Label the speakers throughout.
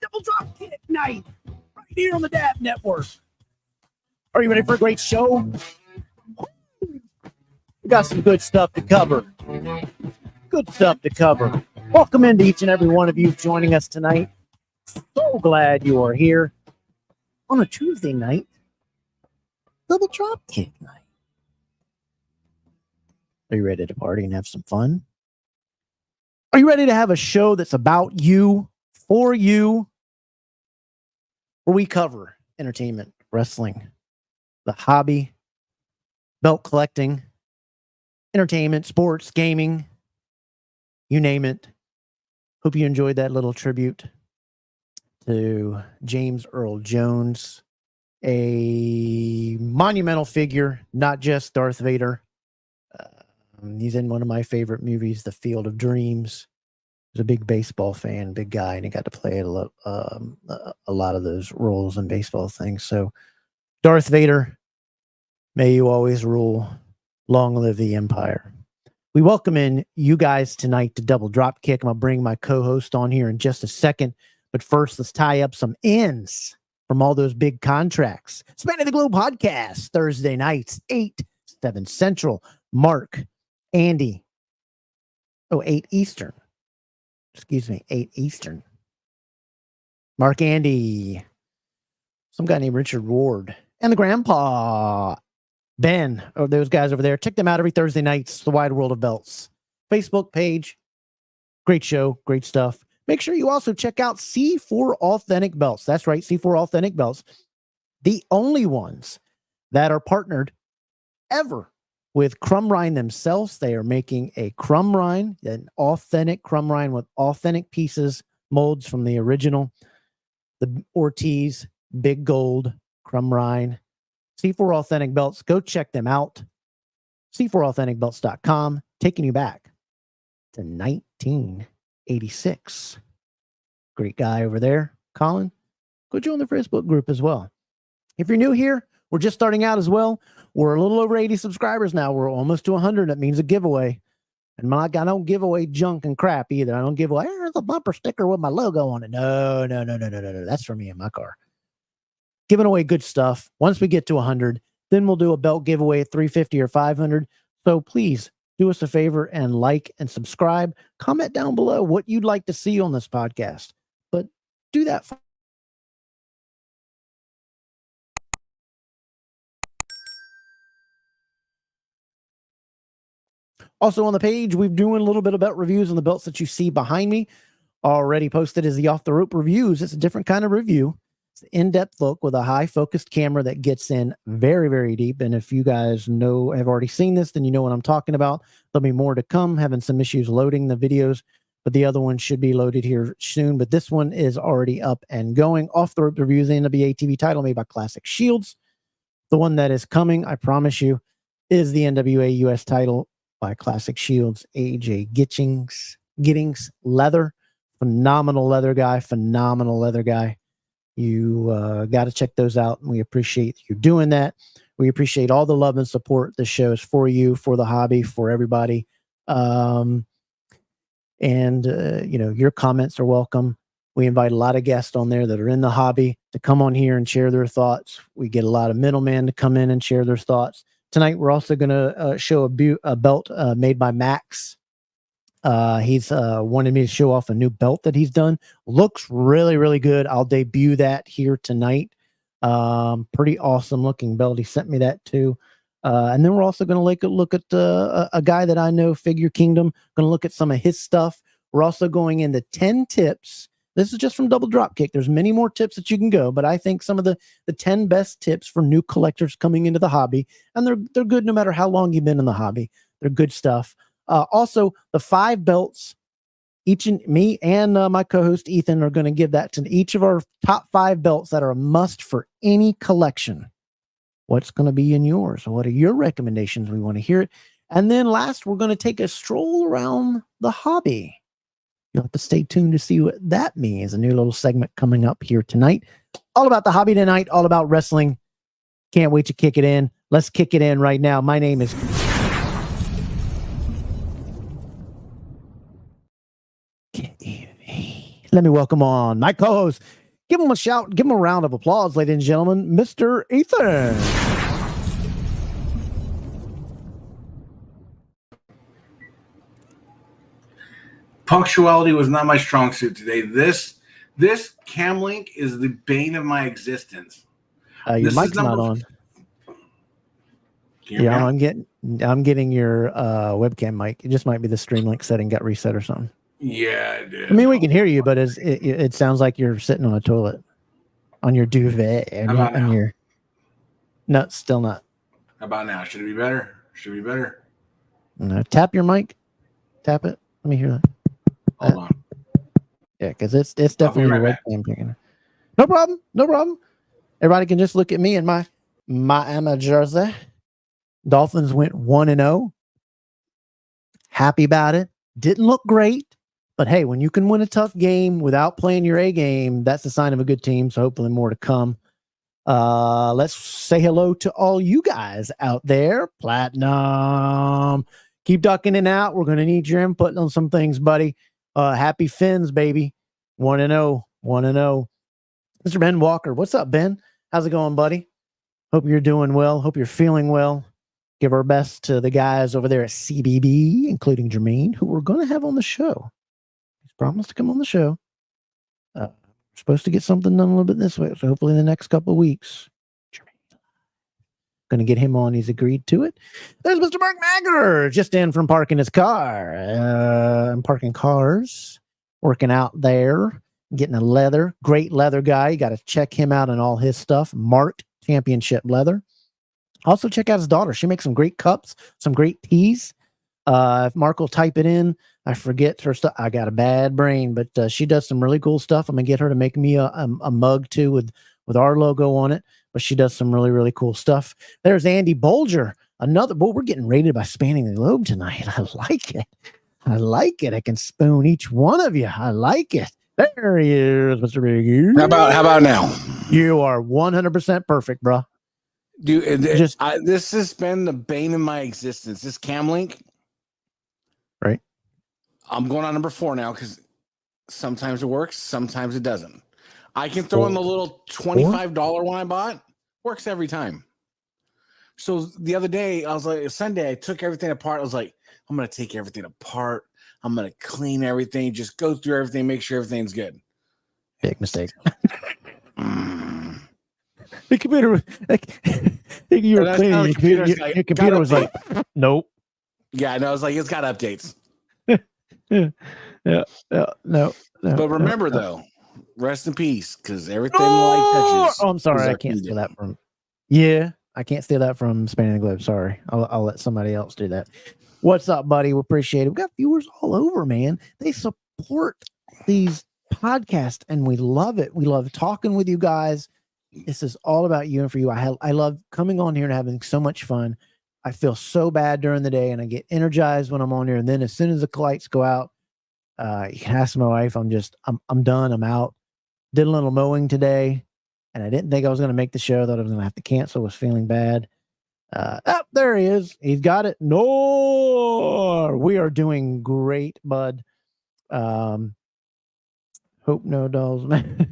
Speaker 1: Double Dropkick night right here on the DAP Network. Are you ready for a great show? We got some good stuff to cover. Good stuff to cover. Welcome into each and every one of you joining us tonight. So glad you are here on a Tuesday night. Double Dropkick night. Are you ready to party and have some fun? Are you ready to have a show that's about you, for you, where we cover entertainment, wrestling, the hobby, belt collecting, entertainment, sports, gaming, you name it. Hope you enjoyed that little tribute to James Earl Jones, a monumental figure, not just Darth Vader. He's in one of my favorite movies, The Field of Dreams. He was a big baseball fan, big guy, and he got to play a lot of those roles in baseball things. So, Darth Vader, may you always rule. Long live the Empire. We welcome in you guys tonight to Double Dropkick. I'm going to bring my co-host on here in just a second. But first, let's tie up some ends from all those big contracts. Spanning the Globe podcast, Thursday nights, 8, 7 Central. Mark, Andy. 8 Eastern. Excuse me, 8 Eastern. Mark, Andy. Some guy named Richard Ward. And the grandpa, Ben. Or those guys over there. Check them out every Thursday nights. The Wide World of Belts. Facebook page. Great show. Great stuff. Make sure you also check out C4 Authentic Belts. That's right, C4 Authentic Belts. The only ones that are partnered ever with Crumb Rind themselves. They are making a Crumb Rind, an authentic Crumb Rind with authentic pieces, molds from the original. The Ortiz Big Gold Crumb Rind. C4 Authentic Belts. Go check them out. C4AuthenticBelts.com. Taking you back to 1986. Great guy over there, Colin. Go join the Facebook group as well. If you're new here, we're just starting out as well. We're a little over 80 subscribers now. We're almost to 100. That means a giveaway. And I don't give away junk and crap either. I don't give away, there's a bumper sticker with my logo on it. No. That's for me in my car. Giving away good stuff. Once we get to 100, then we'll do a belt giveaway at 350 or 500. So please do us a favor and like and subscribe. Comment down below what you'd like to see on this podcast. But do that for Also on the page, we're doing a little bit of belt reviews on the belts that you see behind me. Already posted is the Off the Rope reviews. It's a different kind of review. It's an in-depth look with a high-focused camera that gets in very, very deep. And if you guys have already seen this, then you know what I'm talking about. There'll be more to come. Having some issues loading the videos, but the other one should be loaded here soon. But this one is already up and going. Off the Rope reviews, the NWA TV title made by Classic Shields. The one that is coming, I promise you, is the NWA US title by Classic Shields. AJ Giddings leather. Phenomenal leather guy. You got to check those out, and we appreciate you doing that. We appreciate all the love and support this show is for you, for the hobby, for everybody. Your comments are welcome. We invite a lot of guests on there that are in the hobby to come on here and share their thoughts. We get a lot of middlemen to come in and share their thoughts. Tonight, we're also going to show a belt made by Max. He's wanted me to show off a new belt that he's done. Looks really, really good. I'll debut that here tonight. Pretty awesome looking belt. He sent me that too. And then we're also going to look at a guy that I know, Figure Kingdom. Going to look at some of his stuff. We're also going into 10 tips. This is just from Double Dropkick. There's many more tips that you can go, but I think some of the 10 best tips for new collectors coming into the hobby, and they're good no matter how long you've been in the hobby. They're good stuff. Also, the 5 belts, each and me and my co-host Ethan are going to give that to each of our top 5 belts that are a must for any collection. What's going to be in yours? What are your recommendations? We want to hear it. And then last, we're going to take a stroll around the hobby. You'll have to stay tuned to see what that means. A new little segment coming up here tonight. All about the hobby tonight, all about wrestling. Can't wait to kick it in. Let's kick it in right now. My name is... Let me welcome on my co-host. Give him a shout. Give him a round of applause, ladies and gentlemen. Mr. Ethan.
Speaker 2: Punctuality was not my strong suit today. This cam link is the bane of my existence.
Speaker 1: Your mic's not on. Yeah, I'm getting your webcam mic. It just might be the stream link setting got reset or something.
Speaker 2: Yeah, it did.
Speaker 1: I mean, we can hear you, but it sounds like you're sitting on a toilet, on your duvet, and on your. No, still not.
Speaker 2: How about now? Should it be better? Should it be better?
Speaker 1: No, tap your mic. Tap it. Let me hear that.
Speaker 2: Hold on.
Speaker 1: Yeah, because it's definitely your webcam picking. No problem. No problem. Everybody can just look at me and my Miami jersey. Dolphins went 1-0. Happy about it. Didn't look great, but hey, when you can win a tough game without playing your A game, that's a sign of a good team. So hopefully more to come. Let's say hello to all you guys out there. Platinum. Keep ducking in and out. We're going to need your input on some things, buddy. Happy Fins, baby. 1-0. 1-0. Mr. Ben Walker. What's up, Ben? How's it going, buddy? Hope you're doing well. Hope you're feeling well. Give our best to the guys over there at CBB, including Jermaine, who we're going to have on the show. He's promised to come on the show. We're supposed to get something done a little bit this way, so hopefully in the next couple of weeks. Jermaine. Going to get him on. He's agreed to it. There's Mr. Mark Magger, just in from parking his car. I'm parking cars, working out there, getting a leather. Great leather guy. You got to check him out and all his stuff. Marked Championship Leather. Also, check out his daughter. She makes some great cups, some great teas. If Mark will type it in, I forget her stuff. I got a bad brain, but she does some really cool stuff. I'm going to get her to make me a mug, too, with our logo on it. But she does some really, really cool stuff. There's Andy Bolger. Another, boy, we're getting rated by Spanning the Globe tonight. I like it. I like it. I can spoon each one of you. I like it. There he is, Mr. Biggie.
Speaker 2: How about now?
Speaker 1: You are 100% perfect, bro.
Speaker 2: Dude, this has been the bane of my existence. This cam link,
Speaker 1: right?
Speaker 2: I'm going on number 4 now because sometimes it works, sometimes it doesn't. I can throw in the little $25 one I bought. Works every time. So the other day, I was like, Sunday, I took everything apart. I was like, I'm going to take everything apart. I'm going to clean everything, just go through everything, make sure everything's good.
Speaker 1: Big mistake. The computer was like, you were cleaning your computer. Your computer was like, nope.
Speaker 2: Yeah, no, I was like, it's got updates.
Speaker 1: No.
Speaker 2: But remember, though, rest in peace, because everything life touches.
Speaker 1: Oh, I'm sorry, I can't steal that from. Yeah, I can't steal that from Spanning the Globe. Sorry, I'll let somebody else do that. What's up, buddy? We appreciate it. We got viewers all over, man. They support these podcasts, and we love it. We love talking with you guys. This is all about you and for you. I love coming on here and having so much fun. I feel so bad during the day, and I get energized when I'm on here. And then as soon as the lights go out, you can ask my wife. I'm done. I'm out. Did a little mowing today, and I didn't think I was going to make the show. Thought I was going to have to cancel. Was feeling bad. There he is. He's got it. No, we are doing great, bud. Hope no dolls, man.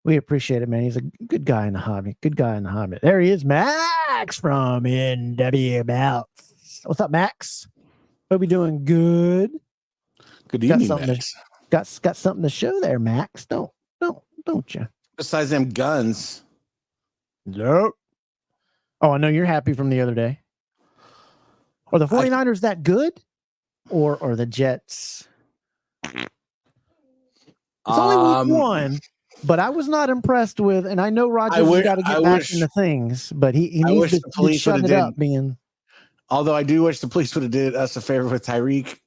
Speaker 1: We appreciate it, man. He's a good guy in the hobby. Good guy in the hobby. There he is, Max from NW Belts. What's up, Max? Hope you're doing good.
Speaker 2: Good evening, Max.
Speaker 1: Got something to show there, Max. Don't you?
Speaker 2: Besides them guns.
Speaker 1: Nope. Oh, I know you're happy from the other day. Are the 49ers that good? Or the Jets? It's only week 1. But I was not impressed with, and I know Roger's got to get back into things, but he needs to shut it up.
Speaker 2: Although I do wish the police would have did us a favor with Tyreek,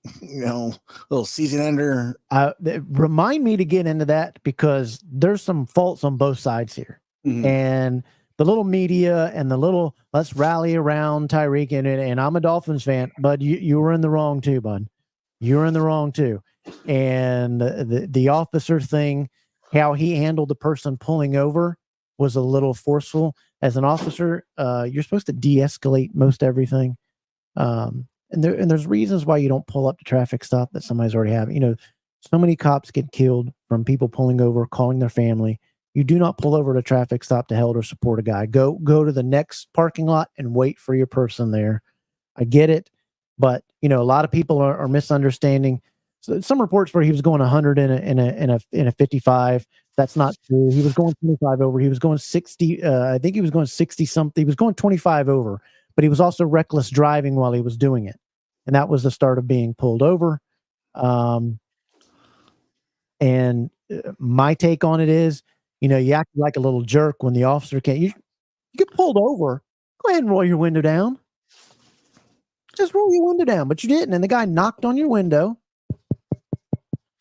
Speaker 2: little season ender.
Speaker 1: Remind me to get into that because there's some faults on both sides here.
Speaker 2: Mhm.
Speaker 1: And the little media and the little let's rally around Tyreek and I'm a Dolphins fan, but you were in the wrong too, bud. You were in the wrong too. And the officer thing, how he handled the person pulling over was a little forceful. As an officer, you're supposed to de-escalate most everything. And there's reasons why you don't pull up the traffic stop that somebody's already having. So many cops get killed from people pulling over, calling their family. You do not pull over to a traffic stop to help or support a guy. Go to the next parking lot and wait for your person there. I get it, but a lot of people are misunderstanding. So some reports where he was going 100 in a 55. That's not true. He was going 25 over. He was going 60. I think he was going 60 something. He was going 25 over, but he was also reckless driving while he was doing it, and that was the start of being pulled over. And my take on it is, you act like a little jerk when the officer can't. You get pulled over. Go ahead and roll your window down. Just roll your window down, but you didn't. And the guy knocked on your window.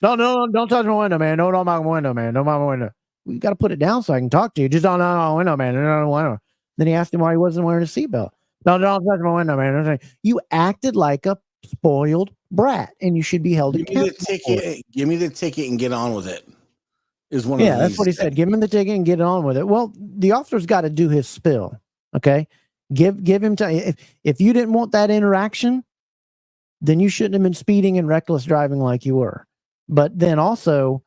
Speaker 1: No, don't touch my window, man. Don't my window, man. Don't my window. You got to put it down so I can talk to you. Just don't my window, man. No window. Then he asked him why he wasn't wearing a seatbelt. No, don't touch my window, man. You acted like a spoiled brat, and you should be held accountable.
Speaker 2: Give me the ticket and get on with it. Is one of
Speaker 1: the that's what he said. Give him the ticket and get on with it. Well, the officer's got to do his spill. Okay, give him time. If you didn't want that interaction, then you shouldn't have been speeding and reckless driving like you were. But then also,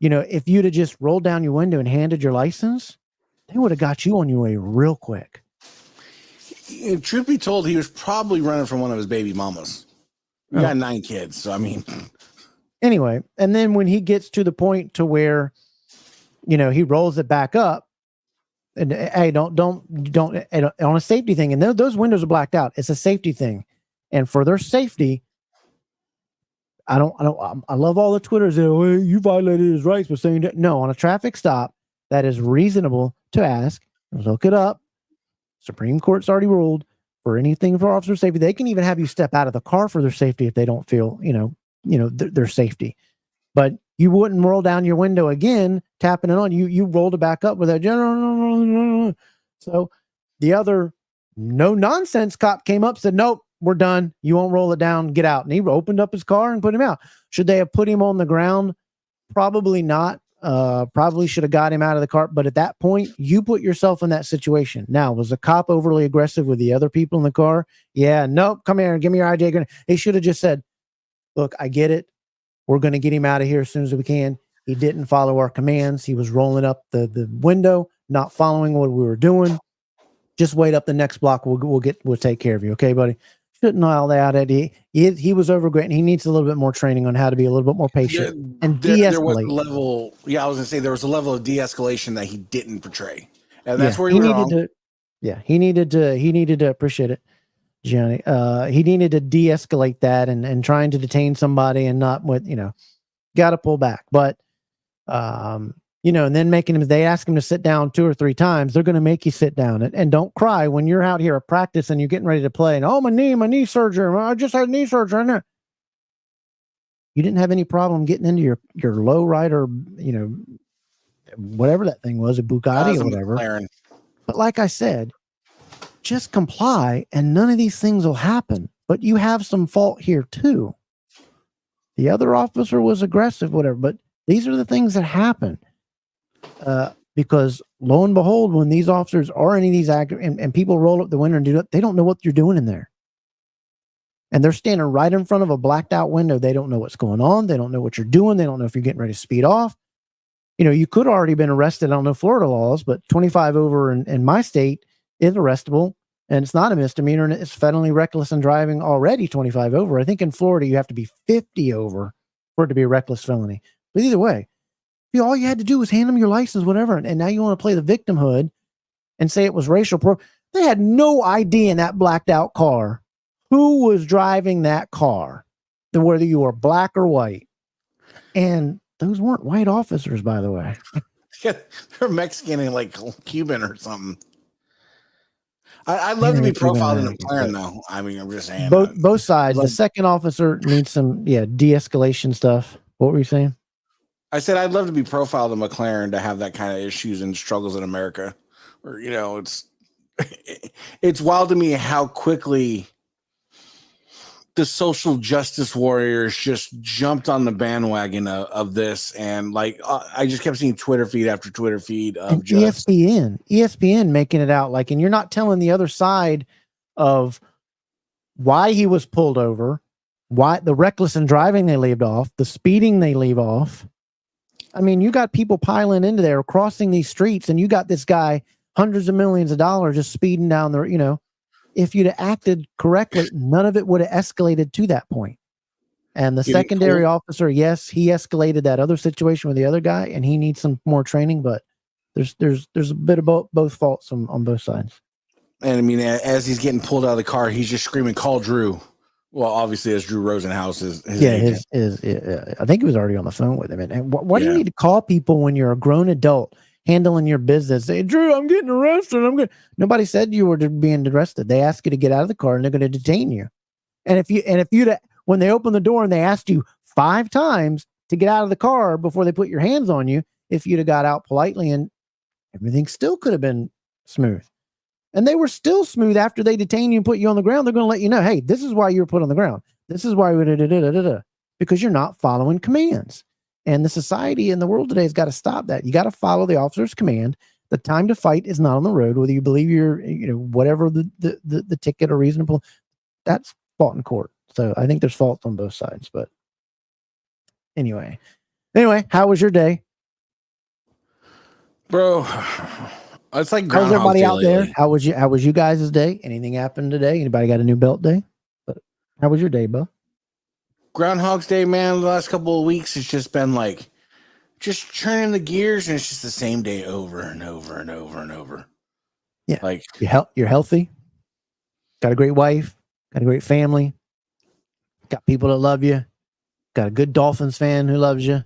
Speaker 1: if you'd have just rolled down your window and handed your license, they would have got you on your way real quick.
Speaker 2: Truth be told, he was probably running from one of his baby mamas. He got 9 kids, so I mean.
Speaker 1: Anyway, and then when he gets to the point to where, he rolls it back up, and hey, don't on a safety thing, and those windows are blacked out. It's a safety thing, and for their safety, I love all the Twitters that you violated his rights by saying that. No, on a traffic stop, that is reasonable to ask. Look it up. Supreme Court's already ruled for anything for officer safety. They can even have you step out of the car for their safety if they don't feel, their safety. But you wouldn't roll down your window again, tapping it on. You rolled it back up with that general. So the other no nonsense cop came up, said, nope, we're done. You won't roll it down. Get out. And he opened up his car and put him out. Should they have put him on the ground? Probably not. Probably should have got him out of the car. But at that point, you put yourself in that situation. Now, was the cop overly aggressive with the other people in the car? Yeah, nope. Come here and give me your ID. He should have just said, look, I get it. We're going to get him out of here as soon as we can. He didn't follow our commands. He was rolling up the window, not following what we were doing. Just wait up the next block. We'll take care of you. Okay, buddy? Shouldn't all that. He was overgreat. He needs a little bit more training on how to be a little bit more patient and de-escalate.
Speaker 2: There was a level. Yeah, I was gonna say there was a level of de-escalation that he didn't portray, and that's where he was wrong.
Speaker 1: He needed to appreciate it, Johnny. He needed to de-escalate that and trying to detain somebody and not got to pull back. But and then making him, they ask him to sit down 2 or 3 times. They're going to make you sit down and don't cry when you're out here at practice and you're getting ready to play. And my knee surgery. I just had knee surgery. You didn't have any problem getting into your low rider, whatever that thing was, a Bugatti or whatever. McLaren. But like I said, just comply and none of these things will happen. But you have some fault here too. The other officer was aggressive, whatever, but these are the things that happen. Because lo and behold, when these officers are any of these and people roll up the window and do that, they don't know what you're doing in there. And they're standing right in front of a blacked out window. They don't know what's going on. They don't know what you're doing. They don't know if you're getting ready to speed off. You could have already been arrested. I don't know Florida laws, but 25 over in my state is arrestable. And it's not a misdemeanor. And it's federally reckless in driving already 25 over. I think in Florida, you have to be 50 over for it to be a reckless felony. But either way, all you had to do was hand them your license, whatever. And now you want to play the victimhood and say it was racial. They had no idea in that blacked out car who was driving that car, whether you were black or white. And those weren't white officers, by the way.
Speaker 2: Yeah, they're Mexican and like Cuban or something. I'd love to be profiled in a McLaren, though. I mean, I'm just saying.
Speaker 1: Both sides. The second officer needs some, de-escalation stuff. What were you saying?
Speaker 2: I said I'd love to be profiled in McLaren to have that kind of issues and struggles in America. Or, it's wild to me how quickly the social justice warriors just jumped on the bandwagon of this, and I just kept seeing Twitter feed after Twitter feed of
Speaker 1: and ESPN making it out like, and you're not telling the other side of why he was pulled over, why the reckless in driving they leave off, the speeding they leave off. I mean, you got people piling into there, crossing these streets, and you got this guy hundreds of millions of dollars just speeding down the, if you'd have acted correctly, none of it would have escalated to that point. And the secondary officer, yes, he escalated that other situation with the other guy, and he needs some more training, but there's a bit of both faults on both sides.
Speaker 2: And I mean, as he's getting pulled out of the car, he's just screaming, "Call Drew." Well, obviously, as Drew Rosenhaus is
Speaker 1: I think he was already on the phone with him. And why do you need to call people when you're a grown adult handling your business? Say, Drew, I'm getting arrested. Nobody said you were being arrested. They asked you to get out of the car, and they're going to detain you. And if you when they open the door and they asked you 5 times to get out of the car before they put your hands on you, if you'd have got out politely, and everything still could have been smooth. And they were still smooth after they detain you and put you on the ground. They're going to let you know, hey, this is why you were put on the ground. This is why because you're not following commands. And the society and the world today has got to stop that. You got to follow the officer's command. The time to fight is not on the road, whether you believe you're, whatever the ticket or reasonable, that's fought in court. So I think there's faults on both sides. But anyway, how was your day,
Speaker 2: bro? It's like
Speaker 1: how's everybody out there? How was you guys' day? Anything happened today? Anybody got a new belt day? But how was your day, Bo?
Speaker 2: Groundhog's Day, man. The last couple of weeks, it's just been just turning the gears, and it's just the same day over and over and over and over.
Speaker 1: Yeah, you're healthy. Got a great wife. Got a great family. Got people that love you. Got a good Dolphins fan who loves you.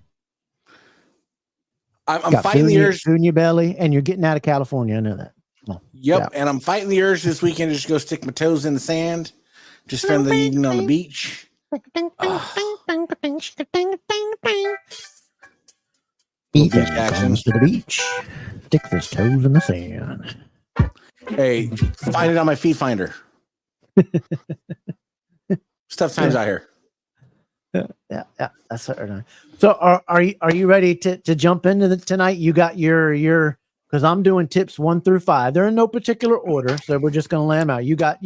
Speaker 2: I'm fighting the urge
Speaker 1: in your belly, and you're getting out of California. I know that.
Speaker 2: Yep, yeah. And I'm fighting the urge this weekend to just go stick my toes in the sand, just spend the evening on the beach.
Speaker 1: Beach action to the beach. Stick his toes in the sand.
Speaker 2: Hey, find it on my feet finder. Tough times out here.
Speaker 1: Yeah, that's certain. So are you ready to jump into tonight? You got your because I'm doing tips 1 through 5. They're in no particular order, so we're just gonna lay them out. You got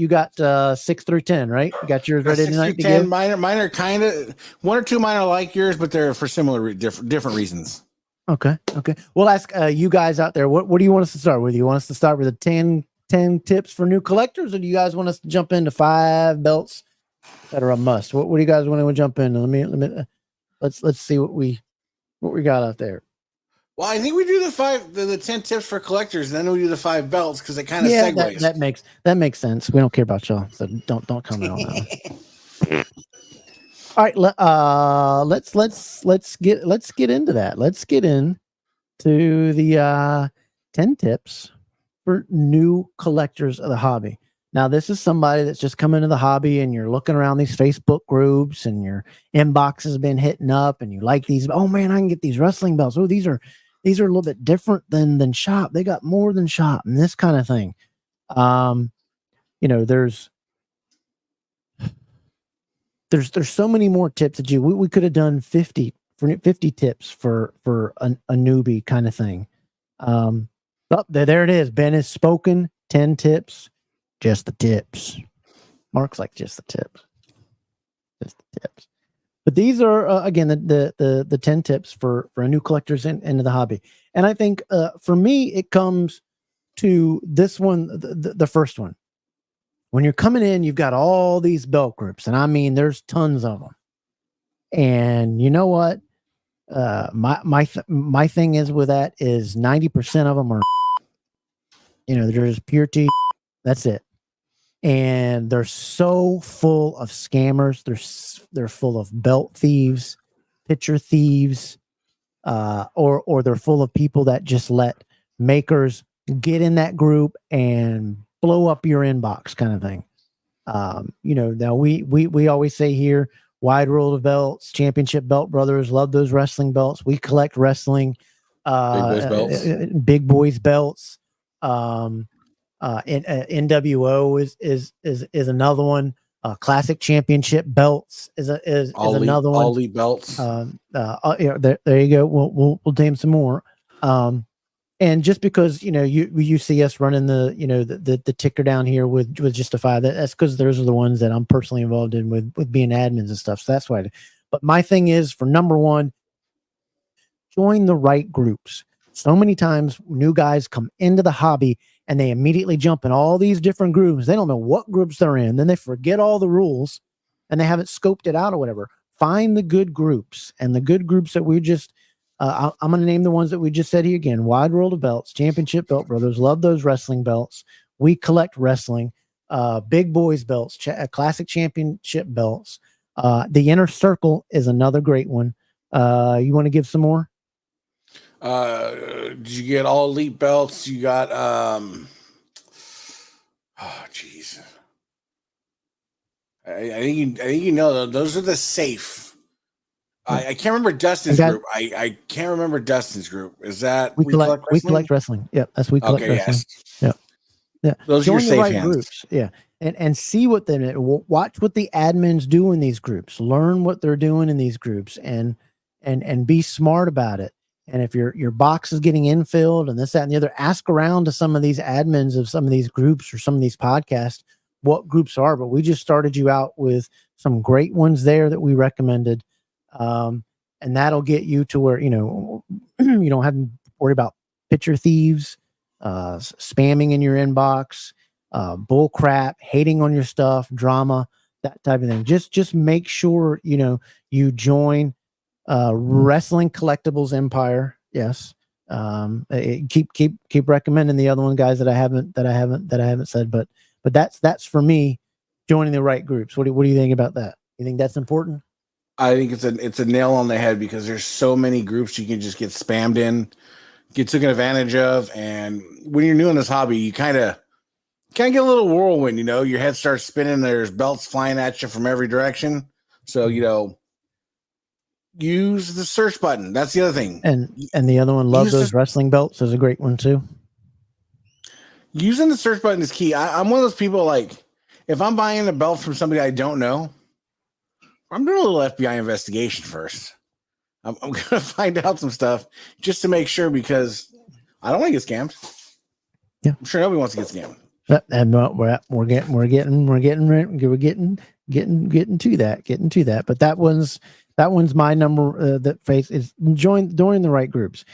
Speaker 1: 6 through 10, right? You got yours ready tonight to give?
Speaker 2: Mine are kind of 1 or 2 mine are like yours, but they're for similar different reasons.
Speaker 1: Okay. We'll ask you guys out there. What do you want us to start with? You want us to start with the 10 tips for new collectors, or do you guys want us to jump into 5 belts that are a must? What do you guys want to jump into? Let's see what we got out there.
Speaker 2: Well, I think we do the 10 tips for collectors, and then we do the 5 belts because it kind of segues.
Speaker 1: That makes sense. We don't care about y'all, so don't comment on that. All right, let's get into that. Let's get into the 10 tips for new collectors of the hobby. Now, this is somebody that's just come into the hobby, and you're looking around these Facebook groups, and your inbox has been hitting up, and you like these. Oh man, I can get these wrestling belts. Oh, these are a little bit different than shop. They got more than shop and this kind of thing. There's so many more tips that we could have done 50 tips for a newbie kind of thing. There it is. Ben has spoken. 10 tips. Just the tips. Mark's like just the tips. Just the tips. But these are again the 10 tips for a new collector's into the hobby. And I think for me it comes to this one, the first one. When you're coming in, you've got all these belt groups, and I mean there's tons of them. And you know what? My thing is with that is 90% of them are there's pure tea. That's it. And they're so full of scammers. They're full of belt thieves, picture thieves, or they're full of people that just let makers get in that group and blow up your inbox kind of thing. Now we always say here, wide world of belts, championship belt brothers, love those wrestling belts. We collect wrestling, big boys belts. NWO is another one. Classic championship belts is another one.
Speaker 2: All elite belts.
Speaker 1: There you go. We'll name some more. And just because you see us running the ticker down here with Justify, that's because those are the ones that I'm personally involved in with being admins and stuff. So that's why. But my thing is, for number one, join the right groups. So many times new guys come into the hobby and they immediately jump in all these different groups. They don't know what groups they're in. Then they forget all the rules and they haven't scoped it out or whatever. Find the good groups, and the good groups that we just, I'm going to name the ones that we just said here again. Wide World of Belts, Championship Belt Brothers, love those wrestling belts. We collect wrestling, big boys belts, classic championship belts. The Inner Circle is another great one. You want to give some more?
Speaker 2: Did you get all elite belts? You got oh jeez. I think you know those are the safe. I can't remember Dustin's group. I can't remember Dustin's group. Is that
Speaker 1: we collect wrestling? Yep, that's we collect wrestling.
Speaker 2: Yes.
Speaker 1: Yeah.
Speaker 2: Those are your safe hands.
Speaker 1: Groups. Yeah. And see what they watch what the admins do in these groups. Learn what they're doing in these groups and be smart about it. And if your box is getting infilled and this, that, and the other, ask around to some of these admins of some of these groups or some of these podcasts what groups are. But we just started you out with some great ones there that we recommended. And that'll get you to where, you don't have to worry about picture thieves, spamming in your inbox, bull crap, hating on your stuff, drama, that type of thing. Just make sure, you join Wrestling Collectibles Empire. Yes. Keep recommending the other one, guys, that I haven't said, but that's for me, joining the right groups. What do you think about that? You think that's important?
Speaker 2: I think it's a nail on the head, because there's so many groups you can just get spammed in, get taken advantage of. And when you're new in this hobby, you kind of get a little whirlwind, your head starts spinning. There's belts flying at you from every direction. So, use the search button. That's the other thing.
Speaker 1: And the other one, love those wrestling belts, is a great one too.
Speaker 2: Using the search button is key. I'm one of those people, like, if I'm buying a belt from somebody I don't know, I'm doing a little FBI investigation first. I'm going to find out some stuff just to make sure, because I don't want to get scammed.
Speaker 1: Yeah,
Speaker 2: I'm sure nobody wants to get scammed.
Speaker 1: And we're getting to that. But that one's my number. That face is join the right groups.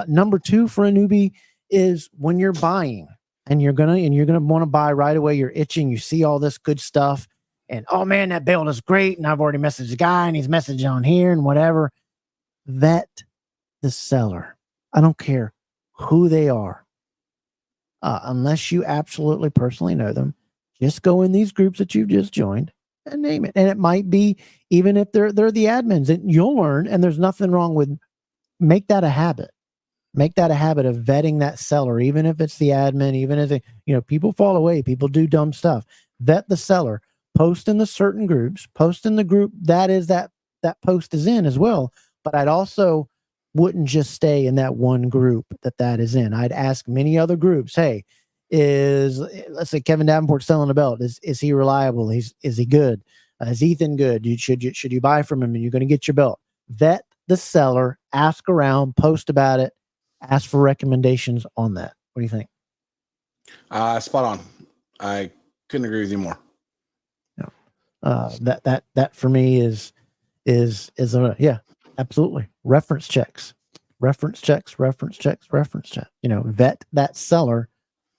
Speaker 1: Number 2 for a newbie is when you're buying and you're gonna want to buy right away. You're itching. You see all this good stuff, and oh man, that belt is great. And I've already messaged the guy, and he's messaging on here and whatever. Vet the seller. I don't care who they are. Unless you absolutely personally know them, just go in these groups that you've just joined and name it. And it might be, even if they're the admins, and you'll learn, and there's nothing wrong with, make that a habit. Make that a habit of vetting that seller, even if it's the admin, even if people fall away, people do dumb stuff. Vet the seller, post in the certain groups, post in the group that post is in as well. But I'd also wouldn't just stay in that one group that is in. I'd ask many other groups, hey, let's say Kevin Davenport selling a belt. Is he reliable? Is he good? Is Ethan good? Should you buy from him and you're going to get your belt? Vet the seller, ask around, post about it, ask for recommendations on that. What do you think?
Speaker 2: Spot on. I couldn't agree with you more.
Speaker 1: No. That for me is yeah, absolutely. Reference checks. Vet that seller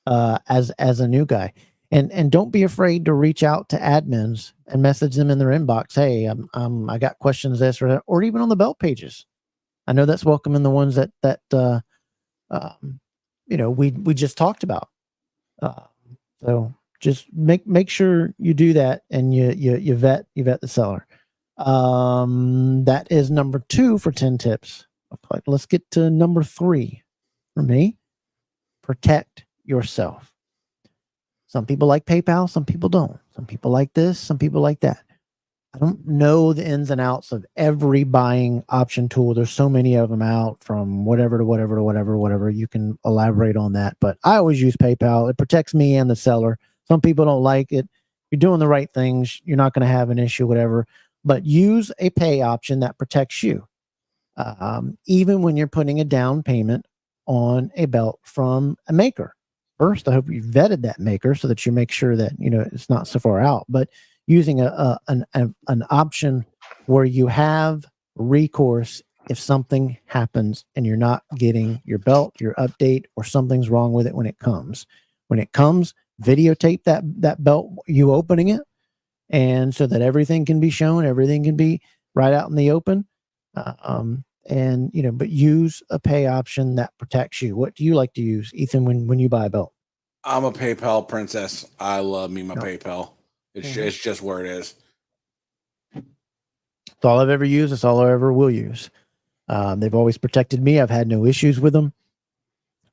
Speaker 1: as a new guy. And don't be afraid to reach out to admins and message them in their inbox. Hey, I got questions this or even on the belt pages. I know that's welcome in the ones that we just talked about. So just make sure you do that, and you vet the seller. That is number 2 for 10 tips. Okay, let's get to number 3 for me. Protect yourself. Some people like PayPal, some people don't. Some people like this, some people like that. I don't know the ins and outs of every buying option tool. There's so many of them out, from whatever to whatever to whatever. You can elaborate on that, but I always use PayPal. It protects me and the seller. Some people don't like it. You're doing the right things. You're not going to have an issue, whatever, but use a pay option that protects you. Even when you're putting a down payment on a belt from a maker. First, I hope you vetted that maker so that you make sure that, you know, it's not so far out, but using an option where you have recourse if something happens and you're not getting your belt, your update, or something's wrong with it when it comes. When it comes, videotape that belt, you opening it, and so that everything can be shown, everything can be right out in the open. And, you know, but use a pay option that protects you. What do you like to use, Ethan, when you buy a belt?
Speaker 2: I'm a PayPal princess. I love me my PayPal. It's just where it is.
Speaker 1: It's all I've ever used. It's all I ever will use. They've always protected me. I've had no issues with them.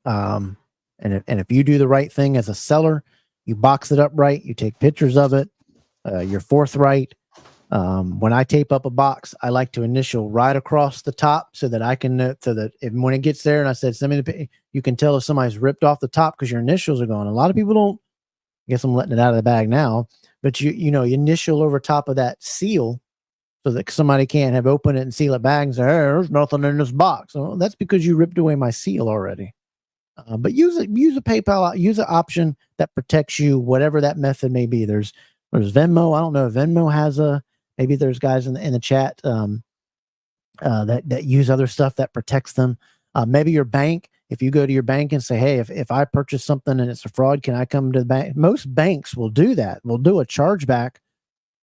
Speaker 1: And if you do the right thing as a seller, you box it up right, you take pictures of it, you're forthright. When I tape up a box, I like to initial right across the top so that I can know, so that when it gets there and I said, send me the, you can tell if somebody's ripped off the top because your initials are gone. A lot of people don't. I guess I'm letting it out of the bag now, but you initial over top of that seal so that somebody can't have open it and seal it back and say, hey, there's nothing in this box. Well, that's because you ripped away my seal already. But use a PayPal, use an option that protects you, whatever that method may be. There's Venmo. I don't know if Venmo has maybe there's guys in the chat that use other stuff that protects them. Maybe your bank, if you go to your bank and say, hey, if I purchase something and it's a fraud, can I come to the bank? Most banks will do that. Will do a chargeback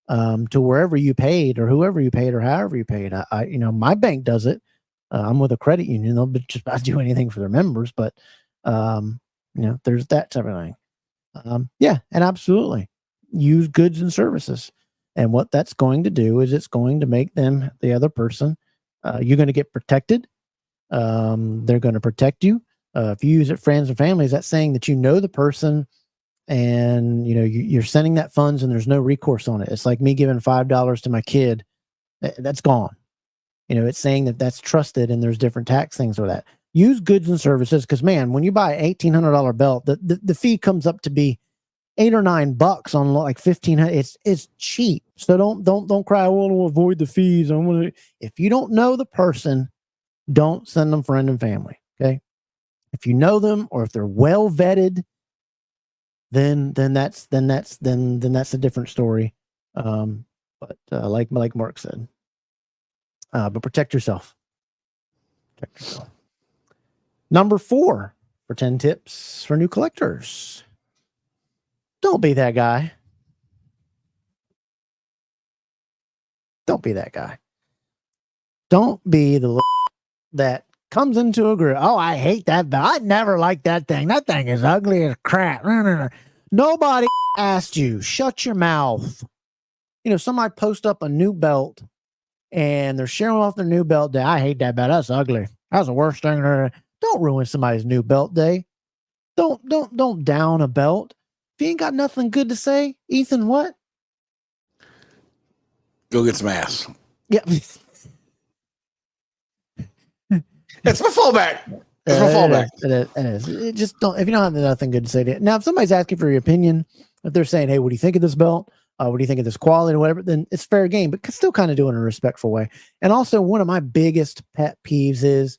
Speaker 1: to wherever you paid or whoever you paid or however you paid. My bank does it. I'm with a credit union. They'll just not do anything for their members, but there's that type of thing. And absolutely use goods and services. And what that's going to do is it's going to make them, the other person, you're going to get protected. They're going to protect you. If you use it, friends and families, that's saying that you know the person and you're sending that funds and there's no recourse on it. It's like me giving $5 to my kid. That's gone. It's saying that that's trusted and there's different tax things for that. Use goods and services because, man, when you buy an $1,800 belt, the fee comes up to be $8 or $9 on like $1,500. It's cheap. So don't cry. I want to avoid the fees. If you don't know the person, don't send them friend and family. Okay. If you know them or if they're well vetted, then that's a different story. But like Mark said, but protect yourself. Protect yourself. Number 4 for 10 tips for new collectors. Don't be that guy. Don't be that guy. Don't be the that comes into a group. Oh, I hate that belt. I never liked that thing. That thing is ugly as crap. No. Nobody asked you. Shut your mouth. Somebody post up a new belt and they're sharing off their new belt day. I hate that belt. That's ugly. That's the worst thing. Don't ruin somebody's new belt day. Don't down a belt. If you ain't got nothing good to say, Ethan, what?
Speaker 2: Go get some ass.
Speaker 1: Yeah.
Speaker 2: It's my fallback. It's my fallback.
Speaker 1: It is. It just don't. If you don't have nothing good to say to it. Now, if somebody's asking for your opinion, if they're saying, "Hey, what do you think of this belt? What do you think of this quality or whatever?" Then it's fair game, but still kind of do it in a respectful way. And also, one of my biggest pet peeves is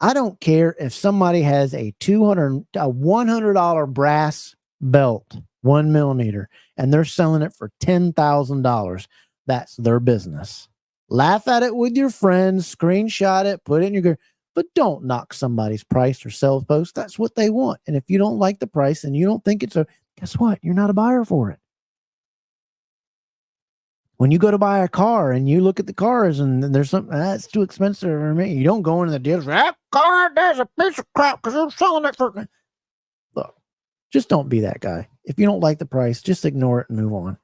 Speaker 1: I don't care if somebody has a $100 brass belt, 1 millimeter, and they're selling it for $10,000. That's their business. Laugh at it with your friends, screenshot it, put it in your, but don't knock somebody's price or sales post. That's what they want. And if you don't like the price and you don't think it's guess what? You're not a buyer for it. When you go to buy a car and you look at the cars and there's something that's too expensive for me, you don't go into the deals. That car there's a piece of crap because they're selling it for. Look, just don't be that guy. If you don't like the price, just ignore it and move on.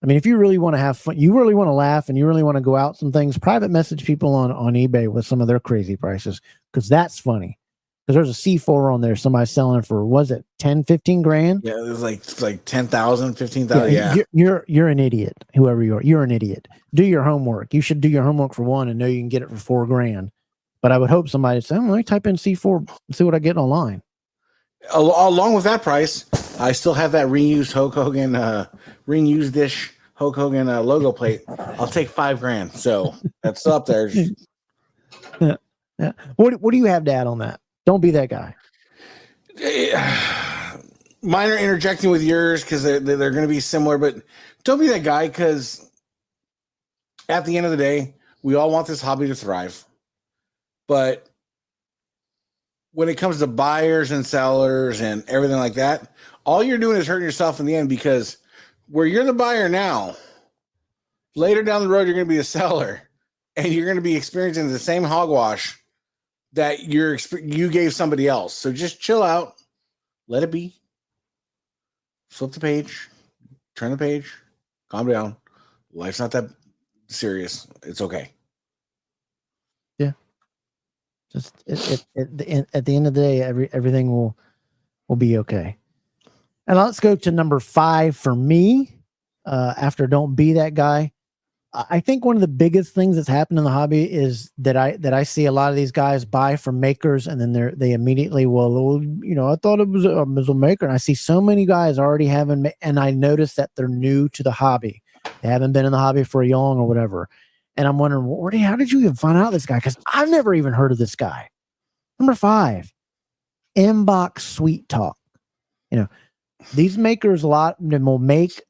Speaker 1: I mean, if you really want to have fun, you really want to laugh and you really want to go out some things, private message people on eBay with some of their crazy prices because that's funny. Because there's a C4 on there. Somebody's selling it for, was it 10, 15 grand?
Speaker 2: Yeah, it was like 10,000, 15,000. Yeah.
Speaker 1: You're an idiot. Whoever you are, you're an idiot. Do your homework. You should do your homework for one and know you can get it for 4 grand. But I would hope somebody would say, let me type in C4 and see what I get online.
Speaker 2: Along with that price, I still have that reused Hulk Hogan, reused dish Hulk Hogan logo plate. I'll take 5 grand. So that's up there.
Speaker 1: Yeah. What do you have to add on that? Don't be that guy.
Speaker 2: Mine are interjecting with yours because they're going to be similar, but don't be that guy, because at the end of the day, we all want this hobby to thrive. But when it comes to buyers and sellers and everything like that, all you're doing is hurting yourself in the end, because where you're the buyer now, later down the road, you're going to be a seller, and you're going to be experiencing the same hogwash that you gave somebody else. So just chill out, let it be, flip the page, turn the page, calm down. Life's not that serious. It's okay.
Speaker 1: Yeah. Just at the end of the day, everything will be okay. And let's go to number 5 for me. After don't be that guy. I think one of the biggest things that's happened in the hobby is that I see a lot of these guys buy from makers, and then they immediately, well, I thought it was a maker, and I see so many guys already having, and I notice that they're new to the hobby. They haven't been in the hobby for long or whatever, and I'm wondering, how did you even find out this guy? Because I've never even heard of this guy. Number 5, inbox sweet talk. These makers, a lot of them will make.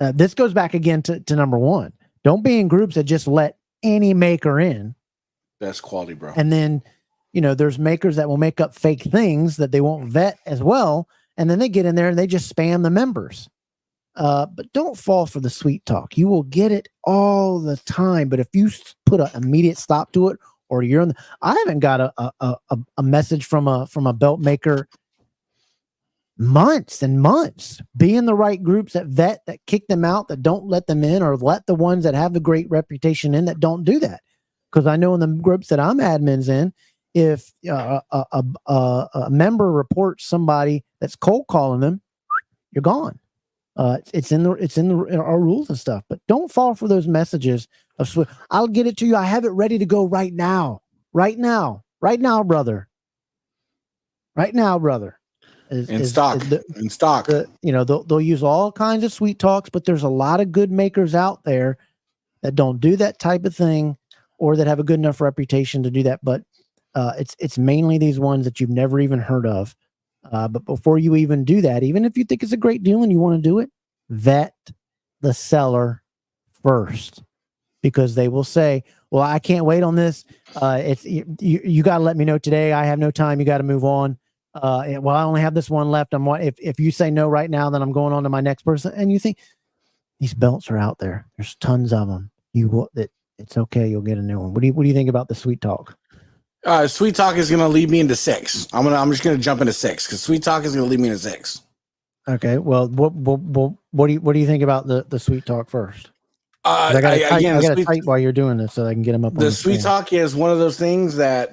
Speaker 1: This goes back again to number 1. Don't be in groups that just let any maker in.
Speaker 2: Best quality, bro.
Speaker 1: And then, there's makers that will make up fake things that they won't vet as well. And then they get in there and they just spam the members. But don't fall for the sweet talk. You will get it all the time. But if you put an immediate stop to it, or I haven't got a message from a belt maker months and months. Be in the right groups that kick them out, that don't let them in, or let the ones that have the great reputation in that don't do that. Because I know in the groups that I'm admins in, if a member reports somebody that's cold calling them, you're gone. It's in our rules and stuff. But don't fall for those messages of I'll get it to you. I have it ready to go right now, brother. Right now, brother.
Speaker 2: In stock.
Speaker 1: They'll use all kinds of sweet talks, but there's a lot of good makers out there that don't do that type of thing, or that have a good enough reputation to do that. But it's mainly these ones that you've never even heard of. But before you even do that, even if you think it's a great deal and you want to do it, vet the seller first, because they will say, well, I can't wait on this. It's you got to let me know today. I have no time. You got to move on. Well, I only have this one left. If you say no right now, then I'm going on to my next person. And you think these belts are out there. There's tons of them. It's okay. You'll get a new one. What do you think about the sweet talk?
Speaker 2: Sweet talk is going to lead me into 6. I'm just going to jump into 6, because sweet talk is going to lead me into 6.
Speaker 1: Okay. Well, what do you think about the sweet talk first? I got to type while you're doing this so I can get them up.
Speaker 2: The sweet talk is one of those things that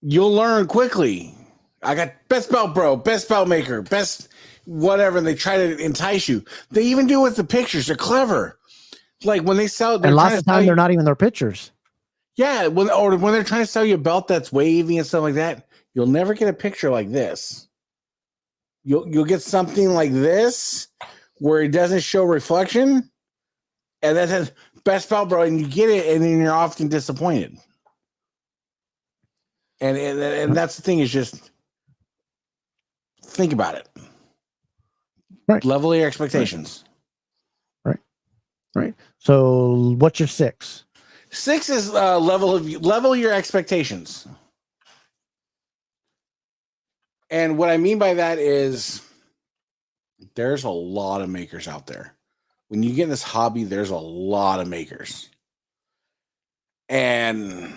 Speaker 2: you'll learn quickly. I got best belt bro, best belt maker, best whatever. And they try to entice you. They even do it with the pictures. They're clever. Like when they sell,
Speaker 1: and lots of time they're not even their pictures.
Speaker 2: Yeah, when they're trying to sell you a belt that's wavy and stuff like that, you'll never get a picture like this. You'll get something like this where it doesn't show reflection, and that says best belt bro, and you get it, and then you're often disappointed. And that's the thing, is just think about it.
Speaker 1: Right.
Speaker 2: Level your expectations.
Speaker 1: Right. So what's your 6?
Speaker 2: 6 is level your expectations. And what I mean by that is there's a lot of makers out there. When you get in this hobby, there's a lot of makers. And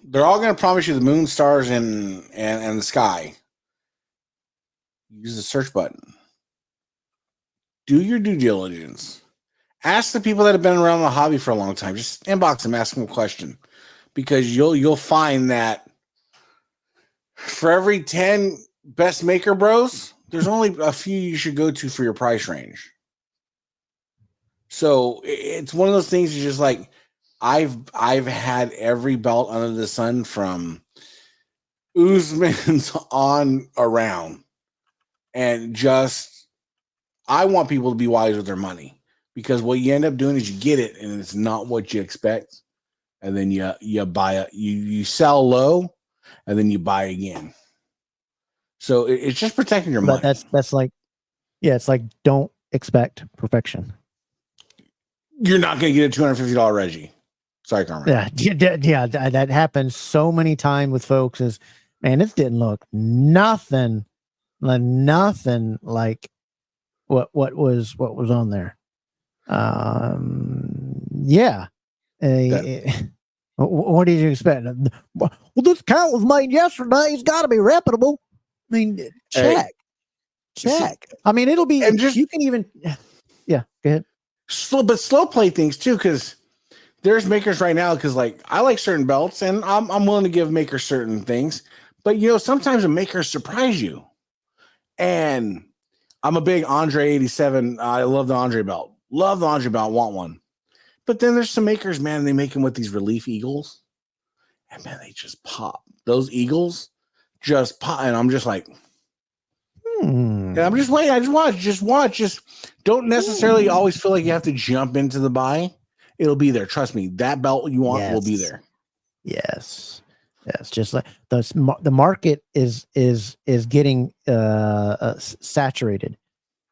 Speaker 2: they're all going to promise you the moon, stars, and the sky. Use the search button. Do your due diligence. Ask the people that have been around the hobby for a long time. Just inbox them, ask them a question, because you'll find that for every 10 best maker bros, there's only a few you should go to for your price range. So it's one of those things. You're just like, I've had every belt under the sun from Usman's on around, and just I want people to be wise with their money, because what you end up doing is you get it and it's not what you expect, and then you buy it, you sell low, and then you buy again. So it's just protecting your money.
Speaker 1: That's like, yeah, it's like, don't expect perfection.
Speaker 2: You're not going to get a $250 Reggie. Sorry, Carmen.
Speaker 1: Yeah, that happens so many times with folks. Is, man, it didn't look nothing like what was on there. Yeah. What did you expect? Well, this count was made yesterday. It's got to be reputable. I mean, check. I mean, it'll be. And just, you can even. Yeah, go ahead.
Speaker 2: Slow play things too, because there's makers right now. Because like I like certain belts, and I'm willing to give makers certain things. But you know, sometimes a maker surprise you. And I'm a big Andre 87. I love the Andre belt. Love the Andre belt. Want one. But then there's some makers, man. They make them with these relief eagles, and man, they just pop. Those eagles just pop, and I'm just like. And I'm just waiting. I just watch. Just don't necessarily always feel like you have to jump into the buy. It'll be there. Trust me. That belt you want will be there.
Speaker 1: Yes. Just like the market is getting saturated,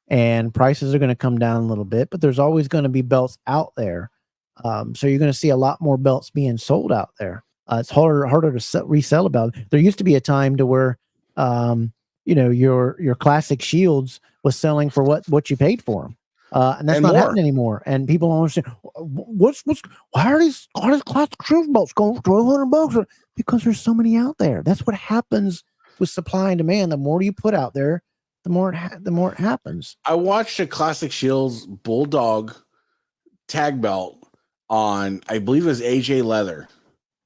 Speaker 1: and prices are going to come down a little bit. But there's always going to be belts out there. So you're going to see a lot more belts being sold out there. It's harder to resell a belt. There used to be a time to where. You know, your classic shields was selling for what you paid for them, and that's not happening anymore. And people don't understand why are these classic shield belts going for $1,200? Because there's so many out there. That's what happens with supply and demand. The more you put out there, the more it happens.
Speaker 2: I watched a classic shields Bulldog tag belt on, I believe it was AJ Leather.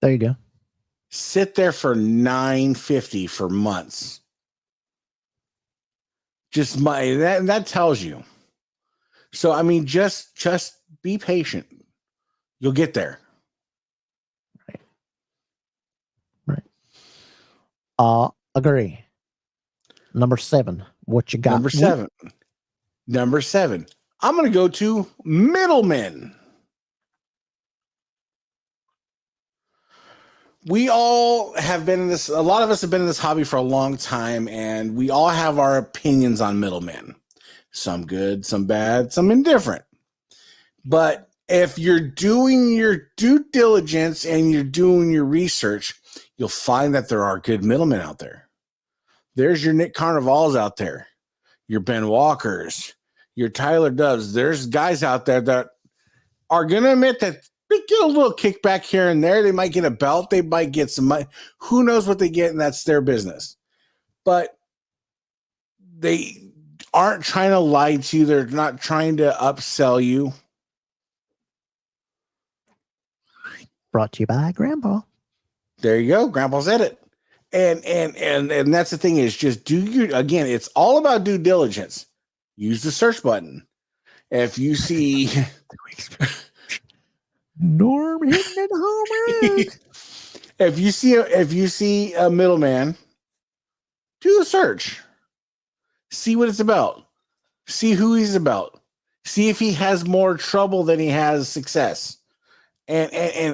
Speaker 1: There you go.
Speaker 2: Sit there for $950 for months. Just that tells you. So I mean, just be patient. You'll get there.
Speaker 1: Right. Agree. Number 7. What you got?
Speaker 2: Number seven. I'm gonna go to middlemen. We all have been in this, a lot of us have been in this hobby for a long time, and we all have our opinions on middlemen. Some good, some bad, some indifferent. But if you're doing your due diligence and you're doing your research, you'll find that there are good middlemen out there. There's your Nick Carnivals out there, your Ben Walkers, your Tyler Doves. There's guys out there that are going to admit that they get a little kickback here and there. They might get a belt. They might get some money. Who knows what they get, and that's their business. But they aren't trying to lie to you. They're not trying to upsell you.
Speaker 1: Brought to you by Grandpa.
Speaker 2: There you go. Grandpa said it. And that's the thing, is just again, it's all about due diligence. Use the search button. If you see
Speaker 1: Norm hitting it home run.
Speaker 2: If you see a middleman, do the search. See what it's about. See who he's about. See if he has more trouble than he has success. And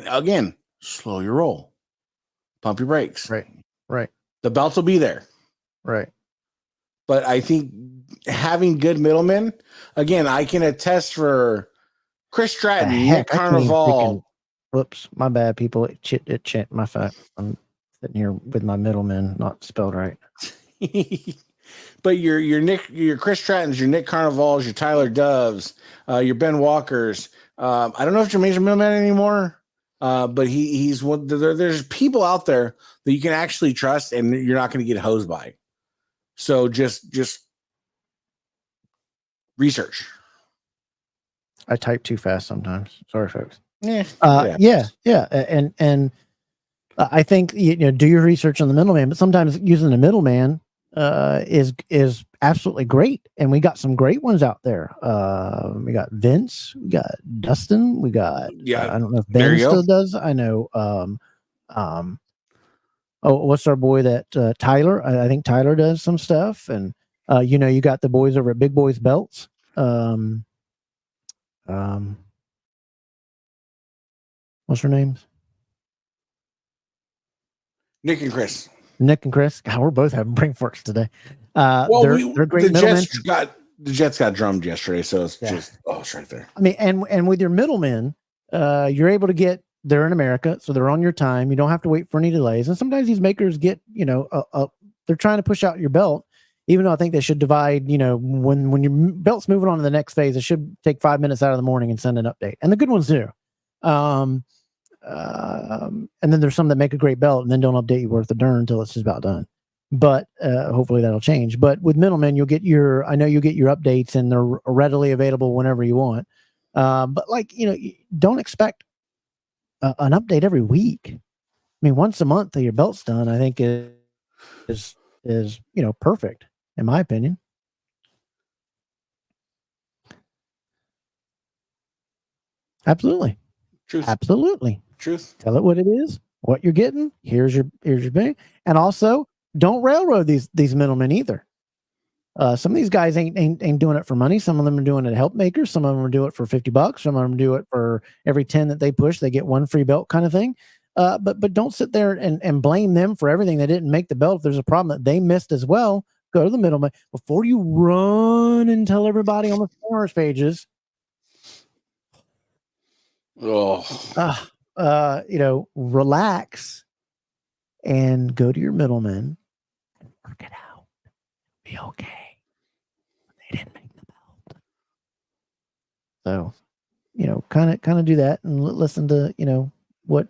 Speaker 2: again, slow your roll. Pump your brakes.
Speaker 1: Right.
Speaker 2: The belts will be there.
Speaker 1: Right.
Speaker 2: But I think having good middlemen, again, I can attest for Chris Stratton, Nick Carnival.
Speaker 1: Whoops, my bad, people. It my fact. I'm sitting here with my middleman not spelled right.
Speaker 2: But your Chris Strattons, your Nick Carnivals, your Tyler Doves, your Ben Walkers. I don't know if Jermaine's a middleman anymore, but he's one. There's people out there that you can actually trust, and you're not going to get hosed by. So just research.
Speaker 1: I type too fast sometimes. Sorry, folks.
Speaker 2: Yeah.
Speaker 1: Yeah. And I think do your research on the middleman, but sometimes using the middleman is absolutely great, and we got some great ones out there. We got Vince, we got Dustin, we got I don't know if Ben still does. I know. What's our boy that Tyler? I think Tyler does some stuff, and you got the boys over at Big Boys Belts. What's their names?
Speaker 2: Nick and Chris.
Speaker 1: God, we're both having brain farts today. They're great middlemen.
Speaker 2: The Jets got drummed yesterday, so it's it's right there.
Speaker 1: I mean, and with your middlemen, you're able to get. They're in America, so they're on your time. You don't have to wait for any delays. And sometimes these makers get, they're trying to push out your belt, even though I think they should divide. When your belt's moving on to the next phase, it should take 5 minutes out of the morning and send an update. And the good ones do. And then there's some that make a great belt and then don't update you worth a darn until it's just about done. But hopefully that'll change. But with middlemen, you'll get your updates and they're readily available whenever you want. But don't expect an update every week. I mean, once a month that your belt's done, I think is perfect in my opinion. Absolutely.
Speaker 2: Truth.
Speaker 1: Absolutely.
Speaker 2: Truth.
Speaker 1: Tell it what it is, what you're getting. Here's your thing. And also, don't railroad these middlemen either. Some of these guys ain't doing it for money. Some of them are doing it to help makers. Some of them are doing it for $50. Some of them do it for every 10 that they push, they get one free belt kind of thing. But don't sit there and blame them for everything. They didn't make the belt. If there's a problem that they missed as well, go to the middleman before you run and tell everybody on the forums pages. Relax and go to your middleman and work it out. Be okay. They didn't make the belt. So, kind of do that and listen to, what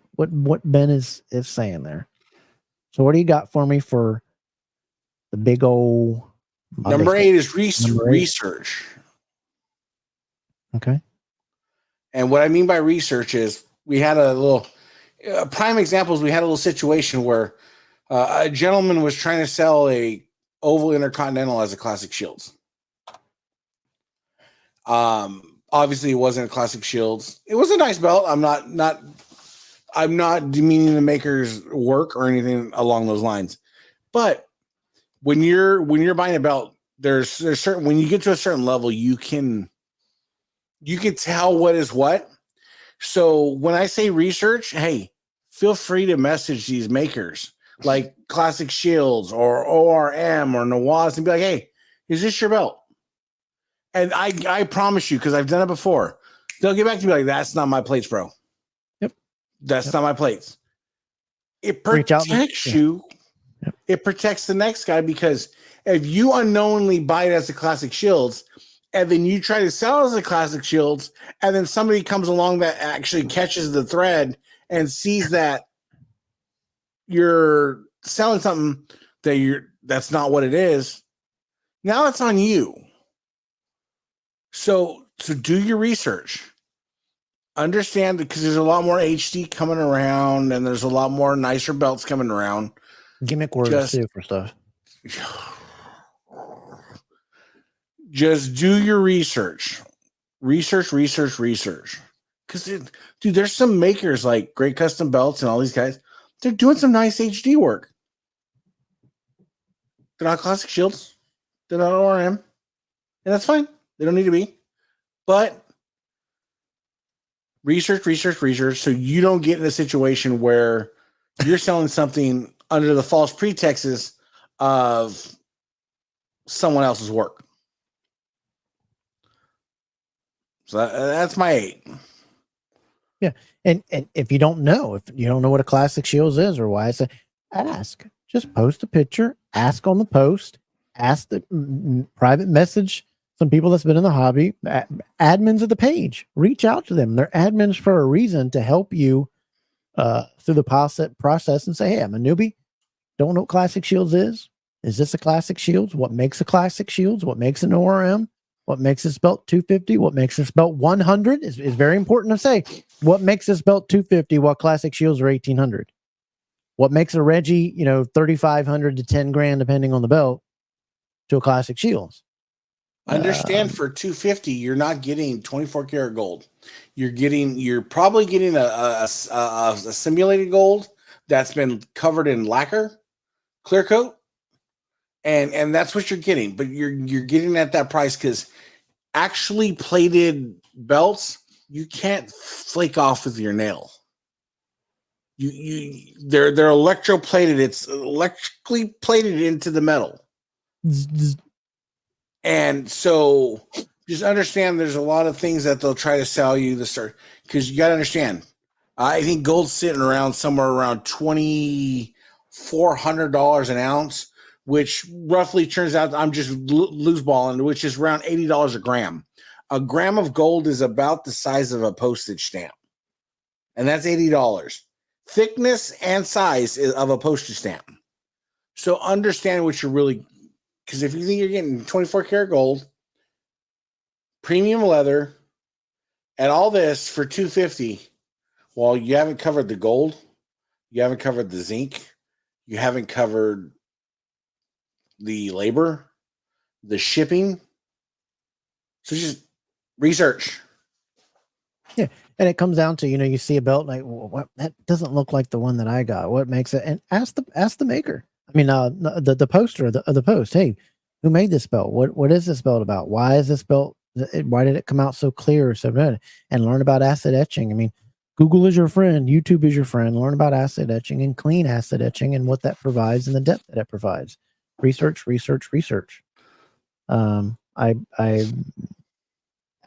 Speaker 1: Ben is saying there. So what do you got for me for the big old
Speaker 2: number 8 is research.
Speaker 1: Okay.
Speaker 2: And what I mean by research is we had a little prime examples. We had a little situation where a gentleman was trying to sell a Oval Intercontinental as a Classic Shields. Obviously, it wasn't a Classic Shields. It was a nice belt. I'm not demeaning the maker's work or anything along those lines. But when you're buying a belt, there's certain, when you get to a certain level, you can tell what is what. So when I say research, hey, feel free to message these makers like Classic Shields or ORM or Nawaz and be like, hey, is this your belt? And I promise you, because I've done it before, they'll get back to me like, that's not my plates, bro.
Speaker 1: Yep.
Speaker 2: That's not my plates. It protects you.
Speaker 1: Yep.
Speaker 2: It protects the next guy, because if you unknowingly buy it as a Classic Shields and then you try to sell it as a Classic Shields and then somebody comes along that actually catches the thread and sees that you're selling something that's not what it is, now it's on you. So do your research. Understand that, because there's a lot more HD coming around and there's a lot more nicer belts coming around.
Speaker 1: Gimmick words too for stuff.
Speaker 2: Just do your research. Research. Because, dude, there's some makers like Great Custom Belts and all these guys. They're doing some nice HD work. They're not Classic Shields. They're not ORM. And that's fine. They don't need to be. But research so you don't get in a situation where you're selling something under the false pretexts of someone else's work. So that's my 8.
Speaker 1: Yeah. And if you don't know what a Classic Shields is or why, ask. Just post a picture, ask on the post, ask the private message some people that's been in the hobby, admins of the page. Reach out to them. They're admins for a reason, to help you through the process and say, hey, I'm a newbie. Don't know what Classic Shields is. Is this a Classic Shields? What makes a Classic Shields? What makes an ORM? What makes this belt 250? What makes this belt 100? Is very important to say. What makes this belt 250 while Classic Shields are 1800? What makes a Reggie, you know, 3,500 to 10 grand, depending on the belt, to a classic Shields?
Speaker 2: Understand for 250, you're not getting 24 karat gold. You're probably getting a simulated gold that's been covered in lacquer, clear coat, and that's what you're getting. But you're getting at that price because actually plated belts you can't flake off with your nail. They're electroplated. It's electrically plated into the metal. And so just understand there's a lot of things that they'll try to sell you because you got to understand. I think gold's sitting around somewhere around $2,400 an ounce, which roughly turns out I'm just loose balling, which is around $80 a gram. A gram of gold is about the size of a postage stamp, and that's $80. Thickness and size of a postage stamp. So understand what you're really. Because if you think you're getting 24 karat gold, premium leather, and all this for $250, well, you haven't covered the gold, you haven't covered the zinc, you haven't covered the labor, the shipping. So just research.
Speaker 1: Yeah, and it comes down to, you know, you see a belt like, well, what, that doesn't look like the one that I got. What makes it? And ask the maker. I mean, the poster of the post. Hey, who made this belt? What is this belt about? Why is this belt? Why did it come out so clear or so good? And learn about acid etching. I mean, Google is your friend. YouTube is your friend. Learn about acid etching and clean acid etching and what that provides and the depth that it provides. Research. I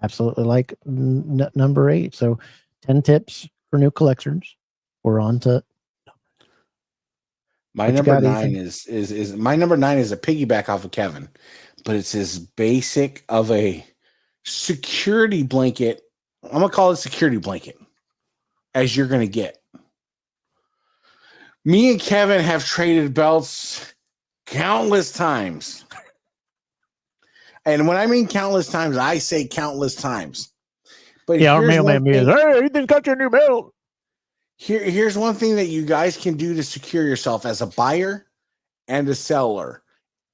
Speaker 1: absolutely like number 8. So 10 tips for new collectors. We're on to.
Speaker 2: My number 9 is my number 9 is a piggyback off of Kevin, but it's as basic of a security blanket. I'm gonna call it security blanket as you're gonna get. Me and Kevin have traded belts countless times. And when I mean countless times, I say countless times. But
Speaker 1: yeah, our mailman is, hey, Ethan's got your new belt.
Speaker 2: Here's one thing that you guys can do to secure yourself as a buyer and a seller.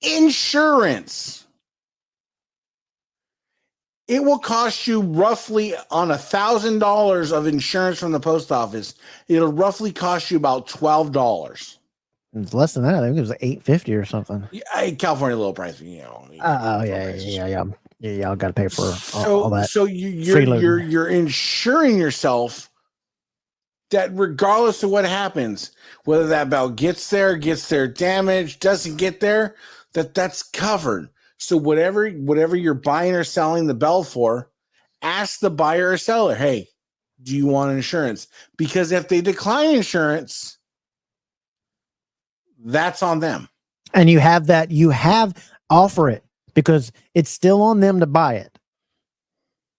Speaker 2: Insurance. It will cost you roughly on $1,000 of insurance from the post office. It'll roughly cost you about $12.
Speaker 1: It's less than that. I think it was like $8.50 or something.
Speaker 2: Yeah, California little price, you know.
Speaker 1: Oh yeah. Y'all got to pay for all that.
Speaker 2: So you're insuring yourself that regardless of what happens, whether that belt gets there damaged, doesn't get there, that's covered. So whatever you're buying or selling the belt for, ask the buyer or seller, hey, do you want insurance? Because if they decline insurance, that's on them.
Speaker 1: And you offer it because it's still on them to buy it.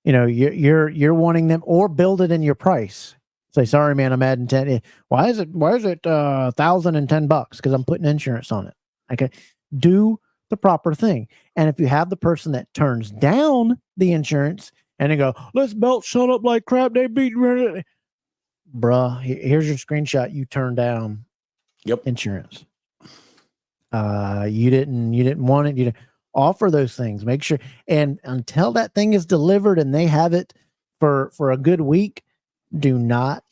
Speaker 1: You know, you're wanting them, or build it in your price. Say, sorry, man, I'm adding 10. Why is it $1,010? Because I'm putting insurance on it. Okay. Do the proper thing. And if you have the person that turns down the insurance and they go, let's belt shut up like crap, they beat me. Bruh, here's your screenshot. You turned down insurance. You didn't want it. You didn't offer those things. Make sure, and until that thing is delivered and they have it for a good week, do not,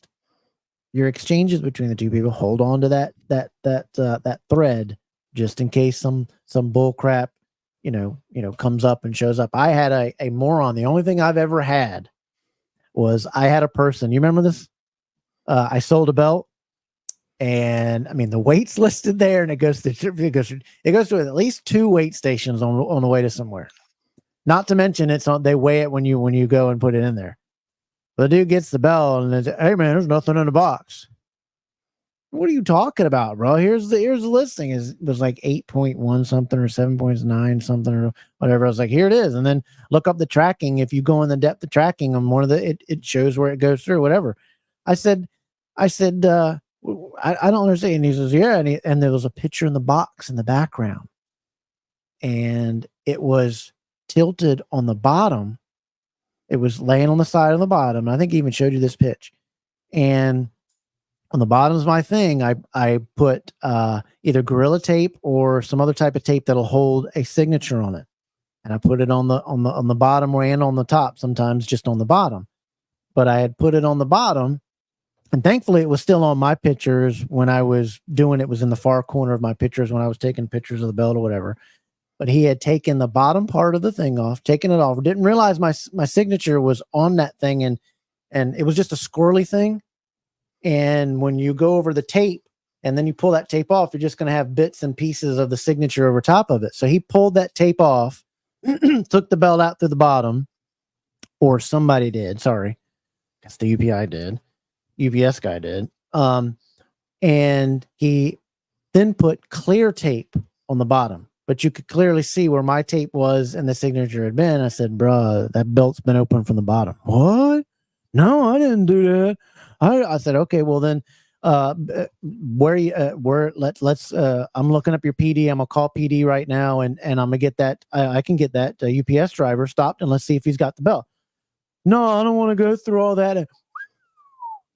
Speaker 1: your exchanges between the two people, hold on to that thread just in case some bull crap, you know, comes up and shows up. I had a moron. The only thing I've ever had was I had a person. You remember this? I sold a belt, and I mean the weight's listed there, and it goes to at least 2 weight stations on the way to somewhere. Not to mention they weigh it when you go and put it in there. The dude gets the belt and says, hey man, there's nothing in the box. What are you talking about, bro? Here's the listing. It was like 8.1 something or 7.9 something or whatever. I was like, here it is. And then look up the tracking. If you go in the depth of tracking on one of it shows where it goes through, whatever. I said, I don't understand. And he says, yeah. And there was a picture in the box in the background, and it was tilted on the bottom. It was laying on the side of the bottom. I think he even showed you this pitch. And on the bottom of my thing, I put either Gorilla Tape or some other type of tape that'll hold a signature on it, and I put it on the bottom and on the top. Sometimes just on the bottom, but I had put it on the bottom, and thankfully it was still on my pictures when I was doing it. Was in the far corner of my pictures when I was taking pictures of the belt or whatever. But he had taken the bottom part of the thing off, taken it off. Didn't realize my signature was on that thing, and it was just a squirrely thing. And when you go over the tape and then you pull that tape off, you're just going to have bits and pieces of the signature over top of it. So he pulled that tape off, took the belt out through the bottom, or somebody did. Sorry, I guess the UPS guy did. And he then put clear tape on the bottom, but you could clearly see where my tape was and the signature had been. I said, bruh, that belt's been open from the bottom. What? No, I didn't do that. I said, okay, well then, let's I'm looking up your PD. I'm gonna call PD right now, and I'm gonna get that. I can get that UPS driver stopped, and let's see if he's got the belt. No, I don't want to go through all that.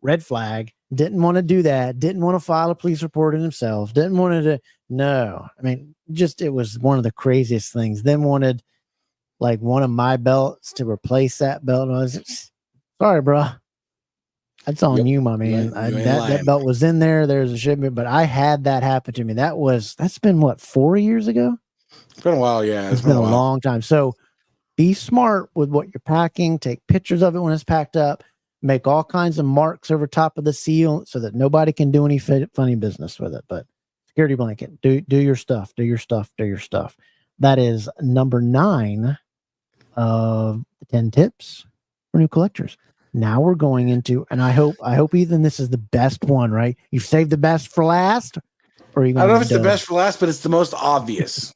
Speaker 1: Red flag. Didn't want to do that. Didn't want to file a police report on himself. Didn't want to. No, I mean, just it was one of the craziest things. Then wanted like one of my belts to replace that belt. I was sorry, bro. That's on you, my man. That belt was in there. There's a shipment, but I had that happen to me. That's been what, 4 years ago?
Speaker 2: It's been a while, yeah.
Speaker 1: It's been a long time. So be smart with what you're packing. Take pictures of it when it's packed up. Make all kinds of marks over top of the seal so that nobody can do any funny business with it. But security blanket, do your stuff. Do your stuff. Do your stuff. That is number 9 of the 10 tips for new collectors. Now we're going into, and I hope Ethan, this is the best one, right? You've saved the best for last, or you?
Speaker 2: I don't know if it's the best for last, but it's the most obvious.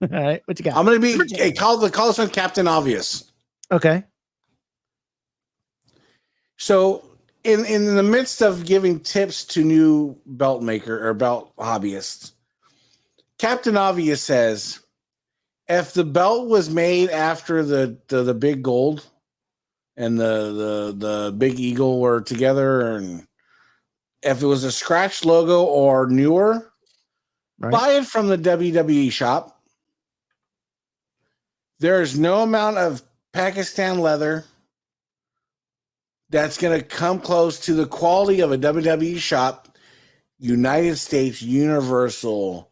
Speaker 1: All right, what you got?
Speaker 2: I'm gonna be call this one Captain Obvious.
Speaker 1: Okay.
Speaker 2: So in the midst of giving tips to new belt maker or belt hobbyists, Captain Obvious says, if the belt was made after the big gold and the big eagle were together, and if it was a scratch logo or newer, right, buy it from the WWE shop. There is no amount of Pakistan leather that's going to come close to the quality of a WWE shop. United States, Universal,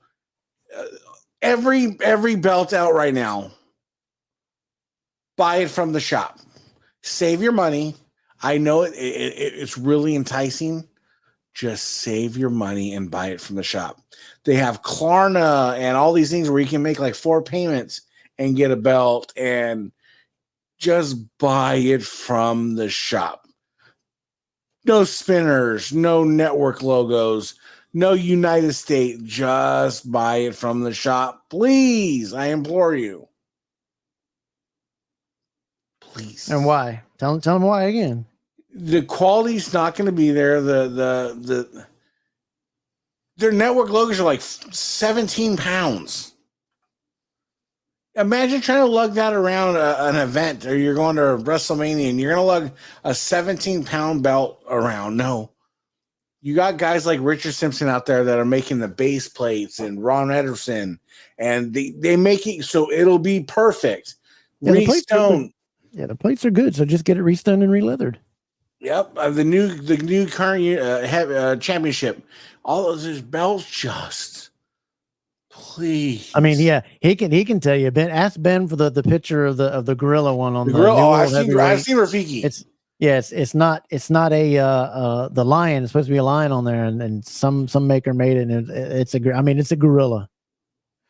Speaker 2: every belt out right now, buy it from the shop. Save your money. I know it's really enticing. Just save your money and buy it from the shop. They have Klarna and all these things where you can make like 4 payments and get a belt, and just buy it from the shop. No spinners, no network logos, no United States. Just buy it from the shop. Please, I implore you. Please.
Speaker 1: And why? Tell them why again.
Speaker 2: The quality's not going to be there. Their network logos are like 17 pounds. Imagine trying to lug that around an event, or you're going to WrestleMania and you're going to lug a 17-pound belt around. No. You got guys like Richard Simpson out there that are making the base plates, and Ron Ederson, and they make it so it'll be perfect.
Speaker 1: Yeah,
Speaker 2: Restone.
Speaker 1: The plates are good, so just get it restoned and releathered.
Speaker 2: Yep, the new current championship. All of those belts, just please.
Speaker 1: I mean, yeah, he can tell you. Ben, ask Ben for the picture of the gorilla one on the
Speaker 2: gorilla. Oh, I've seen Rafiki.
Speaker 1: It's not a the lion. It's supposed to be a lion on there, and some maker made it, and it's a gorilla.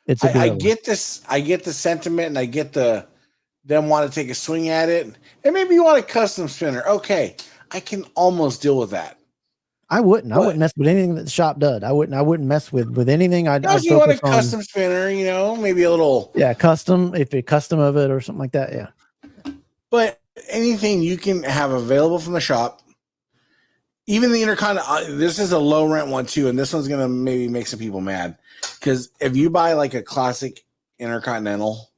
Speaker 1: It's a gorilla.
Speaker 2: I get this. I get the sentiment, and I get them want to take a swing at it, and maybe you want a custom spinner. Okay, I can almost deal with that.
Speaker 1: I wouldn't mess with anything that the shop does. I wouldn't mess with anything.
Speaker 2: If you want a custom spinner, maybe a little
Speaker 1: custom, if a custom of it or something like that, yeah.
Speaker 2: But anything you can have available from the shop, even the Intercontinental. This is a low rent one too, and this one's gonna maybe make some people mad, because if you buy like a classic Intercontinental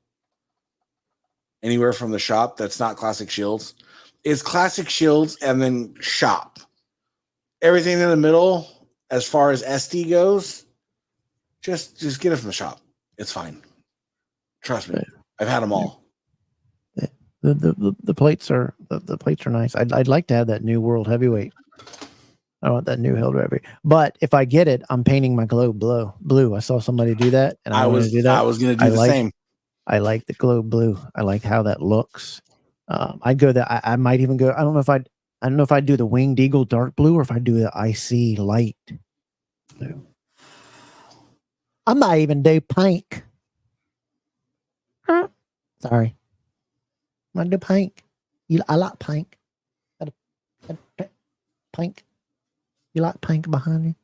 Speaker 2: anywhere from the shop, that's not Classic Shields. It's Classic Shields and then shop. Everything in the middle, as far as SD goes, just get it from the shop. It's fine. Trust me. I've had them all.
Speaker 1: The plates are the plates are nice. I'd like to have that new world heavyweight. I want that new Hill Heavy. But if I get it, I'm painting my globe blue. I saw somebody do that, and I was do that.
Speaker 2: I was going to do the same.
Speaker 1: I like the globe blue. I like how that looks. I'd go that. I might even go. I don't know if I'd do the Winged Eagle dark blue or if I do the IC light blue. I might even do pink. Sorry. I might do pink. I like pink. Pink. You like pink behind you?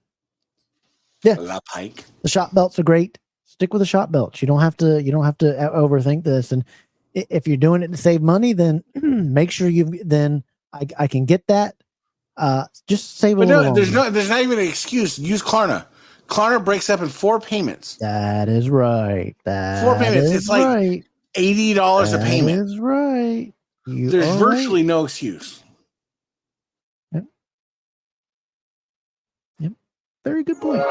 Speaker 1: Yeah.
Speaker 2: I like pink.
Speaker 1: The shot belts are great. Stick with the shot belts. You don't have to overthink this. And if you're doing it to save money, then make sure I can get that. Just save a little.
Speaker 2: But no, there's not even an excuse. Use Klarna. Klarna breaks up in 4 payments.
Speaker 1: That is right.
Speaker 2: 4 payments. It's like $80 a payment.
Speaker 1: That is right.
Speaker 2: There's virtually no excuse.
Speaker 1: Yep. Very good point.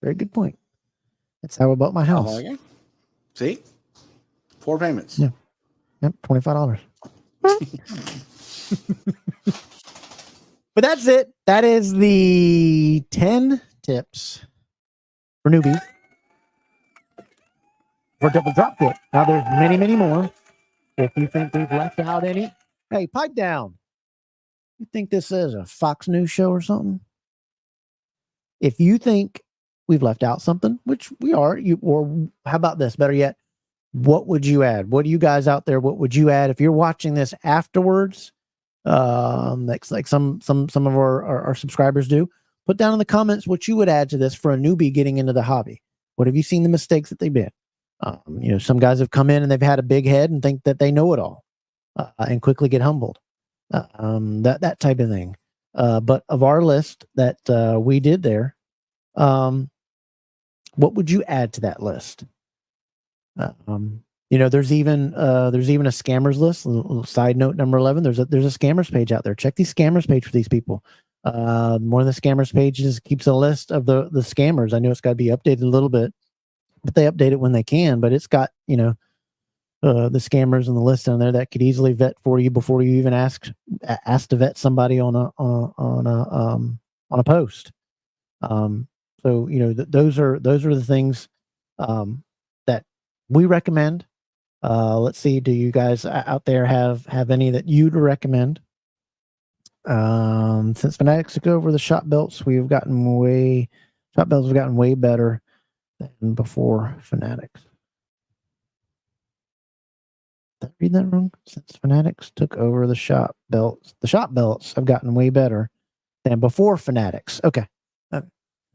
Speaker 1: Very good point. That's how I bought my house.
Speaker 2: Okay. See? 4 payments.
Speaker 1: Yeah. Yep. $25. But that's it. That is the 10 tips for newbies for double drop kick. Now there's many, many more. If you think we've left out any, hey, pipe down. You think this is a Fox News show or something? If you think we've left out something, which we are, or how about this? Better yet, what would you add? What do you guys out there? What would you add if you're watching this afterwards? Like some of our subscribers do. Put down in the comments what you would add to this for a newbie getting into the hobby. What have you seen the mistakes that they've been? Some guys have come in and they've had a big head and think that they know it all, and quickly get humbled. That type of thing. But of our list that we did there, what would you add to that list? There's even a scammers list. A little side note number 11. There's a scammers page out there. Check the scammers page for these people. One of the scammers pages keeps a list of the scammers. I know it's got to be updated a little bit, but they update it when they can. But it's got the scammers and the list on there that could easily vet for you before you even ask to vet somebody on a post. Those are the things that we recommend. Let's see. Do you guys out there have any that you'd recommend? Since Fanatics took over the shot belts, shot belts have gotten way better than before Fanatics. Did I read that wrong? Since Fanatics took over the shot belts have gotten way better than before Fanatics. Okay.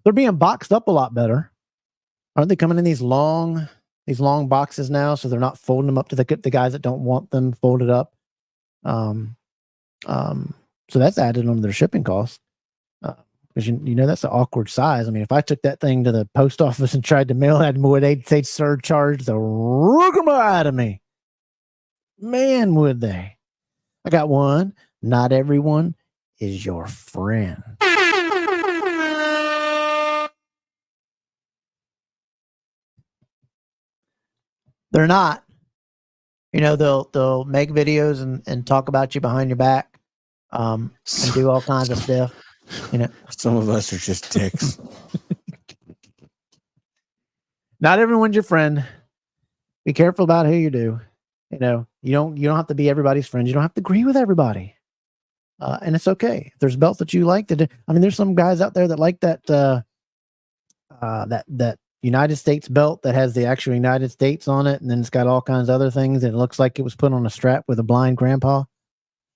Speaker 1: They're being boxed up a lot better. Aren't they coming in these long boxes now? So they're not folding them up to the guys that don't want them folded up. So that's added on to their shipping cost. Because that's an awkward size. I mean, if I took that thing to the post office and tried to mail that, they'd surcharge the rugama out of me. Man, would they? I got one. Not everyone is your friend. They're not. They'll make videos and talk about you behind your back, and do all kinds of stuff.
Speaker 2: Some of us are just dicks.
Speaker 1: Not everyone's your friend. Be careful about who you do. You don't have to be everybody's friend. You don't have to agree with everybody. And it's okay. If there's belts that you like there's some guys out there that like that that United States belt that has the actual United States on it, and then it's got all kinds of other things, and it looks like it was put on a strap with a blind grandpa.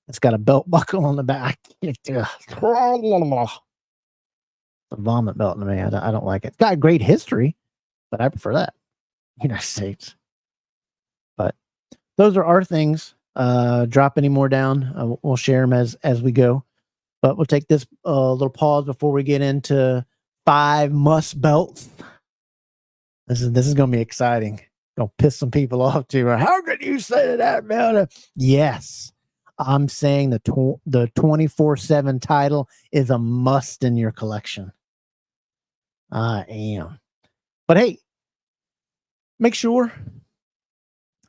Speaker 1: It's got a belt buckle on the back. It's a vomit belt to me. I don't like it. It's got a great history, but I prefer that. United States. But those are our things. Drop any more down. We'll share them as we go. But we'll take this little pause before we get into 5 must belts. This is going to be exciting. Going to piss some people off too. How could you say that, man? Yes, I'm saying the 24/7 title is a must in your collection. I am. But hey, make sure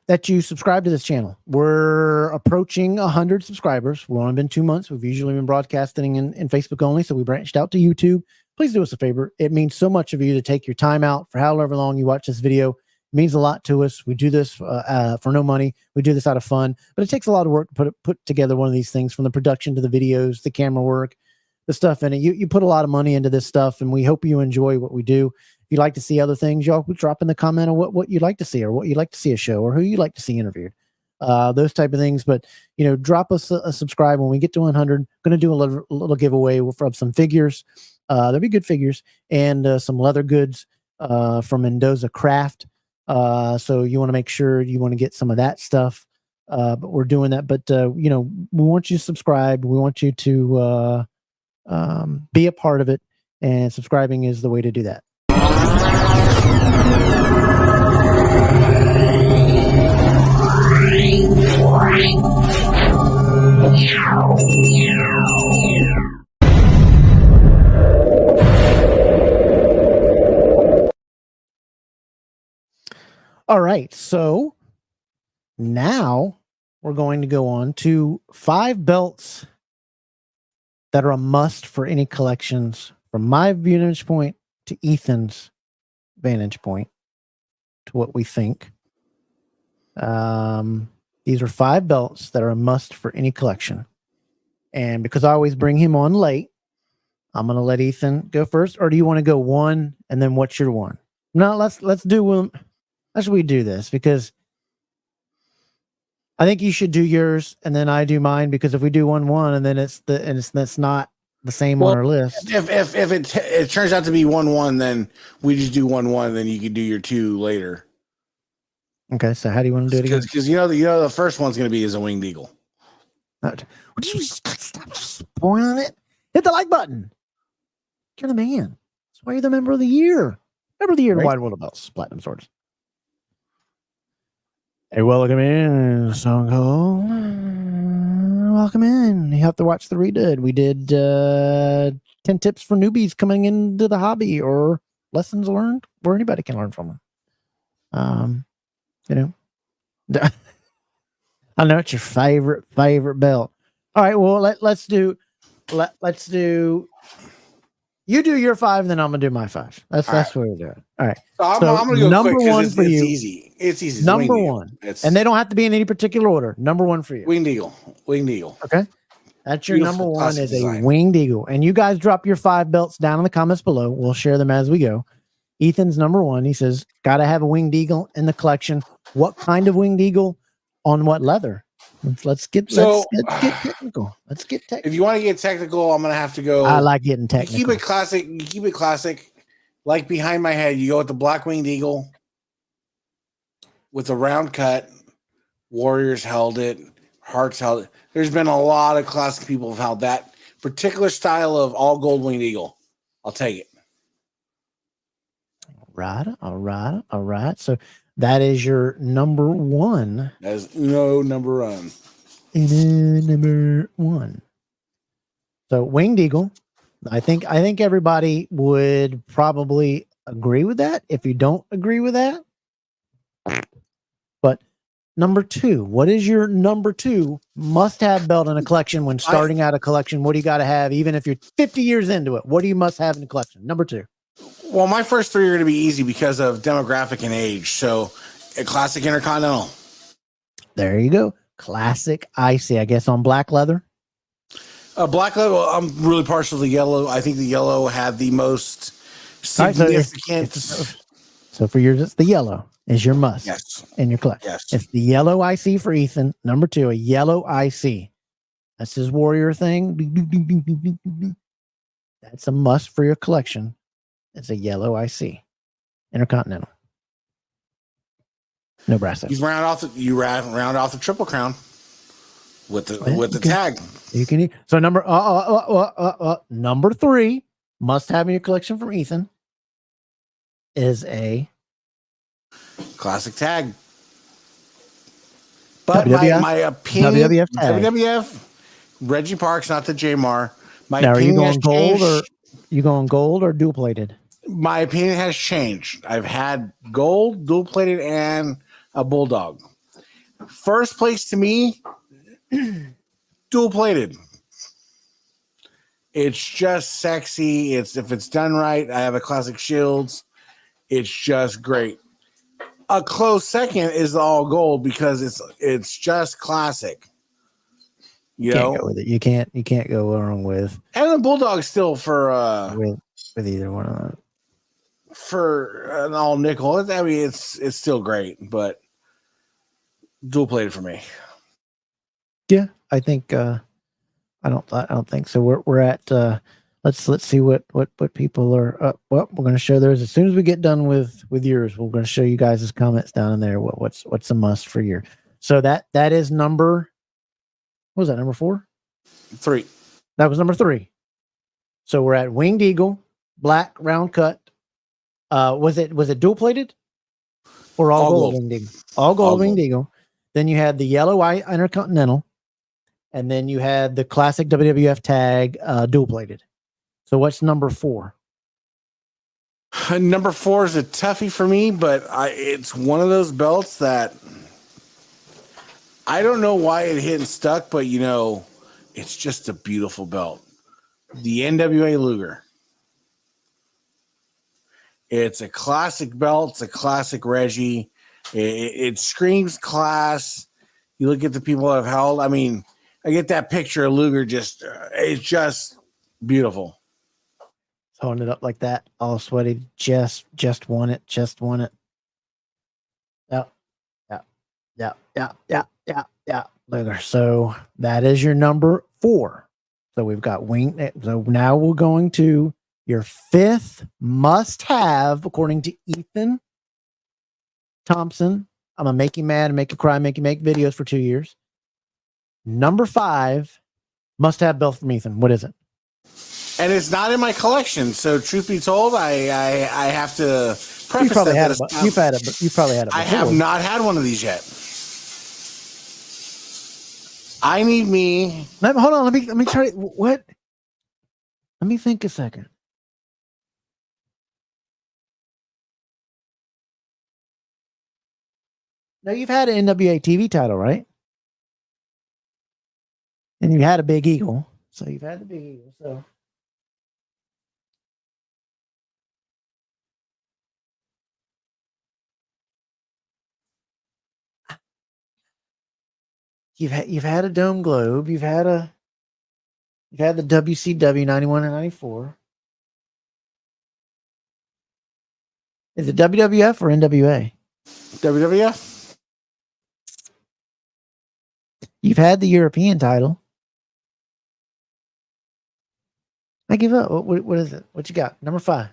Speaker 1: that you subscribe to this channel. We're approaching 100 subscribers. We've only been 2 months. We've usually been broadcasting in Facebook only, so we branched out to YouTube. Please do us a favor. It means so much of you to take your time out for however long you watch this video. It means a lot to us. We do this for no money. We do this out of fun, but it takes a lot of work to put together one of these things, from the production to the videos, the camera work, the stuff in it. You put a lot of money into this stuff, and we hope you enjoy what we do. If you'd like to see other things, y'all drop in the comment of what you'd like to see, or what you'd like to see a show, or who you'd like to see interviewed, those type of things. But, you know, drop us a subscribe. When we get to 100, going to do a little giveaway from some figures. There'll be good figures, and some leather goods from Mendoza Craft. So you want to make sure you want to get some of that stuff. But we're doing that. But, you know, we want you to subscribe. We want you to be a part of it, and subscribing is the way to do that. All right, so now we're going to go on to 5 belts that are a must for any collections, from my vantage point to Ethan's vantage point, to what we think. These are 5 belts that are a must for any collection. And because I always bring him on late, I'm going to let Ethan go first. Or do you want to go one, and then what's your one? No, let's do Let's we do this, because I think you should do yours and then I do mine, because if we do 1-1 and then that's not the same on our list.
Speaker 2: If it turns out to be 1-1, then we just do 1-1, and then you can do your 2 later.
Speaker 1: Okay, so how do you want to do it again?
Speaker 2: Because you know the first one's going to be is a winged eagle.
Speaker 1: Would you stop spoiling it? Hit the like button. You're the man. That's why you're the member of the year. Member of the year, right? Wide World of Belts, Platinum Swords. Hey, welcome in, Stone Cold. Welcome in. You have to watch the redid. We did 10 tips for newbies coming into the hobby, or lessons learned where anybody can learn from them. You know, I know it's your favorite belt. All right, well let's do. You do your 5, then I'm gonna do my 5. That's what we're doing. All right.
Speaker 2: So I'm gonna go
Speaker 1: number
Speaker 2: quick,
Speaker 1: 1
Speaker 2: it's,
Speaker 1: for
Speaker 2: it's
Speaker 1: you.
Speaker 2: Easy. It's easy.
Speaker 1: Number 1, and they don't have to be in any particular order. Number 1 for you.
Speaker 2: Winged eagle. Winged eagle.
Speaker 1: Okay. That's your
Speaker 2: Beautiful
Speaker 1: number 1 is
Speaker 2: design.
Speaker 1: A winged eagle. And you guys drop your 5 belts down in the comments below. We'll share them as we go. Ethan's number 1. He says, gotta have a winged eagle in the collection. What kind of winged eagle? On what leather? Let's get technical. Let's get technical.
Speaker 2: If you want to get technical, I'm gonna have to go.
Speaker 1: I like getting technical.
Speaker 2: You keep it classic. Like behind my head, you go with the black winged eagle with a round cut. Warriors held it. Hearts held it. There's been a lot of classic people have held that particular style of all gold winged eagle. I'll take it.
Speaker 1: All right. So that is your number 1.
Speaker 2: That is number 1.
Speaker 1: Number 1. So winged eagle. I think everybody would probably agree with that. If you don't agree with that, but number 2, what is your number 2 must-have belt in a collection when starting out a collection? What do you got to have, even if you're 50 years into it? What do you must have in the collection? Number 2.
Speaker 2: Well, my first 3 are going to be easy because of demographic and age. So, a classic Intercontinental.
Speaker 1: There you go. Classic icy, I guess, on black leather.
Speaker 2: Black leather, I'm really partial to yellow. I think the yellow had the most significant.
Speaker 1: So for yours, it's the yellow is your must in your collection.
Speaker 2: Yes.
Speaker 1: It's the yellow IC for Ethan. Number 2, a yellow IC. That's his warrior thing. That's a must for your collection. It's a yellow IC. Intercontinental. No brass.
Speaker 2: You round off the triple crown with the tag.
Speaker 1: You can so number 3 must have in your collection from Ethan is a
Speaker 2: classic tag. But
Speaker 1: WWF?
Speaker 2: my opinion,
Speaker 1: WWF tag.
Speaker 2: WWF, Reggie Parks, not the JMR. My
Speaker 1: Now, are you
Speaker 2: opinion has
Speaker 1: going gold
Speaker 2: changed.
Speaker 1: or you going gold or dual plated?
Speaker 2: My opinion has changed. I've had gold, dual plated, and a bulldog. First place to me, dual plated. It's just sexy. If it's done right. I have a classic Shields. It's just great. A close second is the all gold because it's just classic. You
Speaker 1: Can't
Speaker 2: know,
Speaker 1: go with it. You can't go wrong with
Speaker 2: and the bulldog still for
Speaker 1: with either one of them.
Speaker 2: For an all nickel. I mean, it's still great, but dual plated for me.
Speaker 1: Yeah, I think I don't think so. We're at let's see what people are well, we're going to show theirs as soon as we get done with yours. We're going to show you guys' comments down in there. What's a must for your. So that is number, what was that, number 4?
Speaker 2: 3.
Speaker 1: That was number 3. So we're at Winged Eagle, black round cut. Was it dual plated or all gold Winged Eagle? All gold Winged Eagle. Then you had the yellow white Intercontinental, and then you had the classic WWF tag dual plated. So what's number 4?
Speaker 2: Number 4 is a toughie for me, but it's one of those belts that I don't know why it hit and stuck, but it's just a beautiful belt. The NWA Luger. It's a classic belt. It's a classic Reggie. It screams class. You look at the people that have held. I mean, I get that picture of Luger. It's just beautiful.
Speaker 1: Holding it up like that, all sweaty. Just won it. Just won it. Yeah. Luger. So that is your number 4. So we've got wing. So now we're going to your 5th must-have, according to Ethan Thompson. I'm gonna make you mad and make you cry, make you make videos for 2 years. Number 5 must-have belt from Ethan. What is it?
Speaker 2: And it's not in my collection. So truth be told, I have to preface
Speaker 1: You've probably
Speaker 2: that.
Speaker 1: You've probably had it. Before.
Speaker 2: I have not had one of these yet. I need me.
Speaker 1: Hold on. Let me try. What? Let me think a second. Now you've had an NWA TV title, right? And you had a Big Eagle. So you've had the Big Eagle. So you've had a Dome Globe. You've had the WCW 91 and 94. Is it WWF or NWA?
Speaker 2: WWF.
Speaker 1: You've had the European title. I give up. What is it? What you got? Number 5.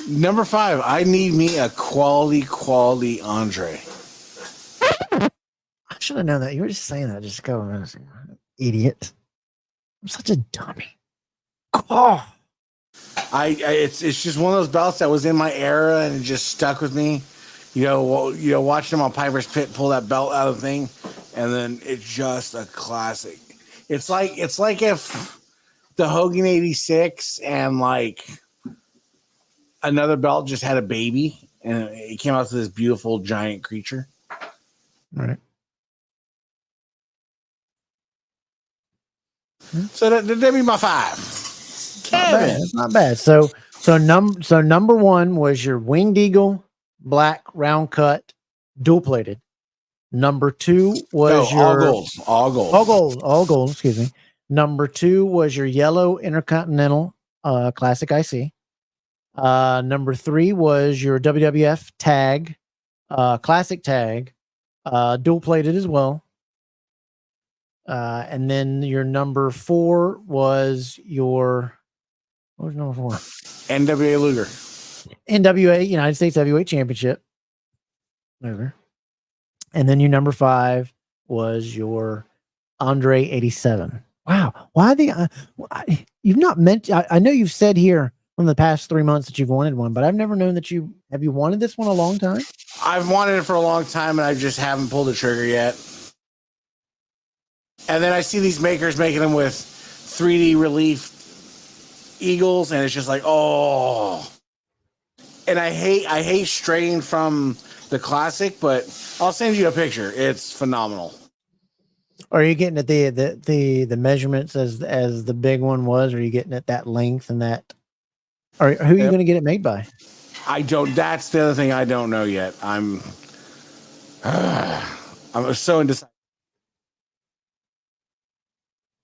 Speaker 2: Number 5. I need me a quality Andre.
Speaker 1: I should have known that. You were just saying that. Just go, idiot. I'm such a dummy. Oh.
Speaker 2: It's just one of those belts that was in my era and it just stuck with me. Watching him on Piper's Pit pull that belt out of the thing, and then it's just a classic. It's like if the Hogan 86 and like another belt just had a baby and it came out to this beautiful giant creature.
Speaker 1: All right.
Speaker 2: So that'd be my 5. Kevin.
Speaker 1: It's not bad. So number 1 was your Winged Eagle, black round cut, dual plated. Number 2 was your
Speaker 2: all gold.
Speaker 1: Excuse me. Number 2 was your yellow Intercontinental classic IC. Number 3 was your WWF tag, classic tag, dual plated as well. And then your number 4 was your, what was number 4?
Speaker 2: NWA Luger.
Speaker 1: NWA United States Heavyweight Championship. Luger. And then your number 5 was your Andre 87. Wow. Why you've not mentioned, I know you've said here in the past 3 months that you've wanted one, but I've never known that have you wanted this one a long time?
Speaker 2: I've wanted it for a long time and I just haven't pulled the trigger yet. And then I see these makers making them with 3D relief eagles, and it's just like, oh. And I hate straying from the classic, but I'll send you a picture. It's phenomenal.
Speaker 1: Are you getting at the measurements as the big one was? Or are you getting at that length and that? Or who are you going to get it made by?
Speaker 2: I don't. That's the other thing I don't know yet. I'm so indecisive.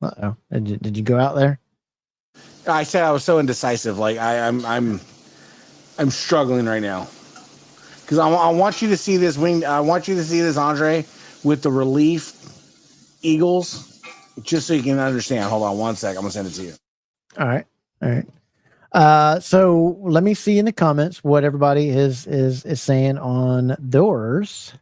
Speaker 1: Uh-oh. Did you go out there?
Speaker 2: I said I was so indecisive. Like I'm struggling right now because I want you to see this wing. I want you to see this Andre with the relief eagles, just so you can understand. Hold on one sec. I'm gonna send it to you.
Speaker 1: All right. So let me see in the comments what everybody is saying on theirs.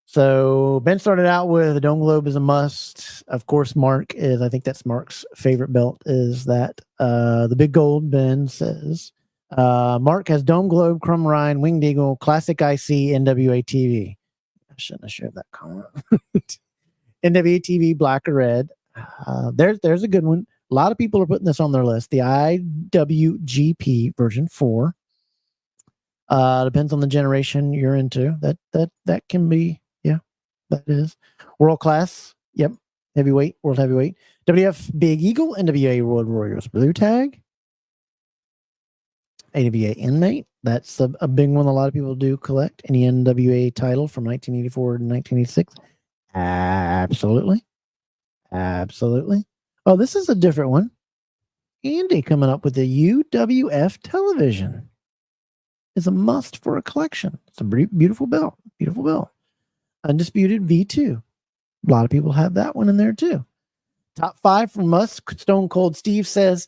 Speaker 1: So Ben started out with a dome globe is a must. Of course, Mark is. I think that's Mark's favorite belt. Is that the big gold? Ben says. Mark has dome globe, Crumb Rhine, Winged Eagle, Classic IC, NWA TV. I shouldn't have shared that comment. NWA TV, black or red. There's a good one. A lot of people are putting this on their list. The IWGP version 4. Depends on the generation you're into. That can be, yeah, that is. World class, yep. Heavyweight, world heavyweight. WF Big Eagle, NWA World Warriors Blue Tag. AWA Inmate, that's a big one a lot of people do collect. Any NWA title from 1984 to 1986. Absolutely. Oh, this is a different one. Andy coming up with the UWF television. Is a must for a collection. It's a beautiful belt. Beautiful belt. Undisputed V2. A lot of people have that one in there too. Top 5 from us. Stone Cold Steve says,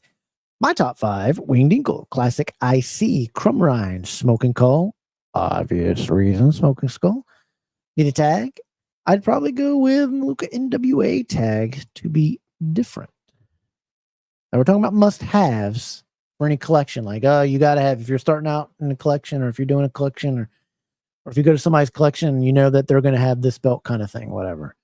Speaker 1: my top 5, Winged Eagle, Classic IC, Crumb Rhine, Smoking Skull, obvious reason, Smoking Skull. Need a tag? I'd probably go with Maluka NWA tag to be different. Now we're talking about must-haves for any collection. Like, you got to have, if you're starting out in a collection, or if you're doing a collection, or if you go to somebody's collection, you know that they're going to have this belt kind of thing, whatever.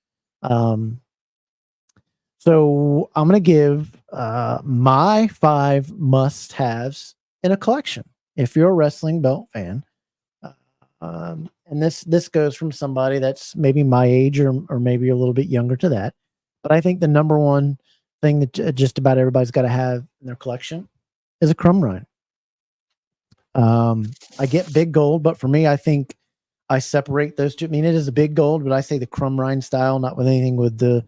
Speaker 1: So I'm going to give my 5 must-haves in a collection. If you're a wrestling belt fan, and this goes from somebody that's maybe my age or maybe a little bit younger to that. But I think the number one thing that just about everybody's got to have in their collection is a Crumb Rhine. I get big gold, but for me, I think I separate those two. I mean, it is a big gold, but I say the Crumb Rhine style, not with anything with the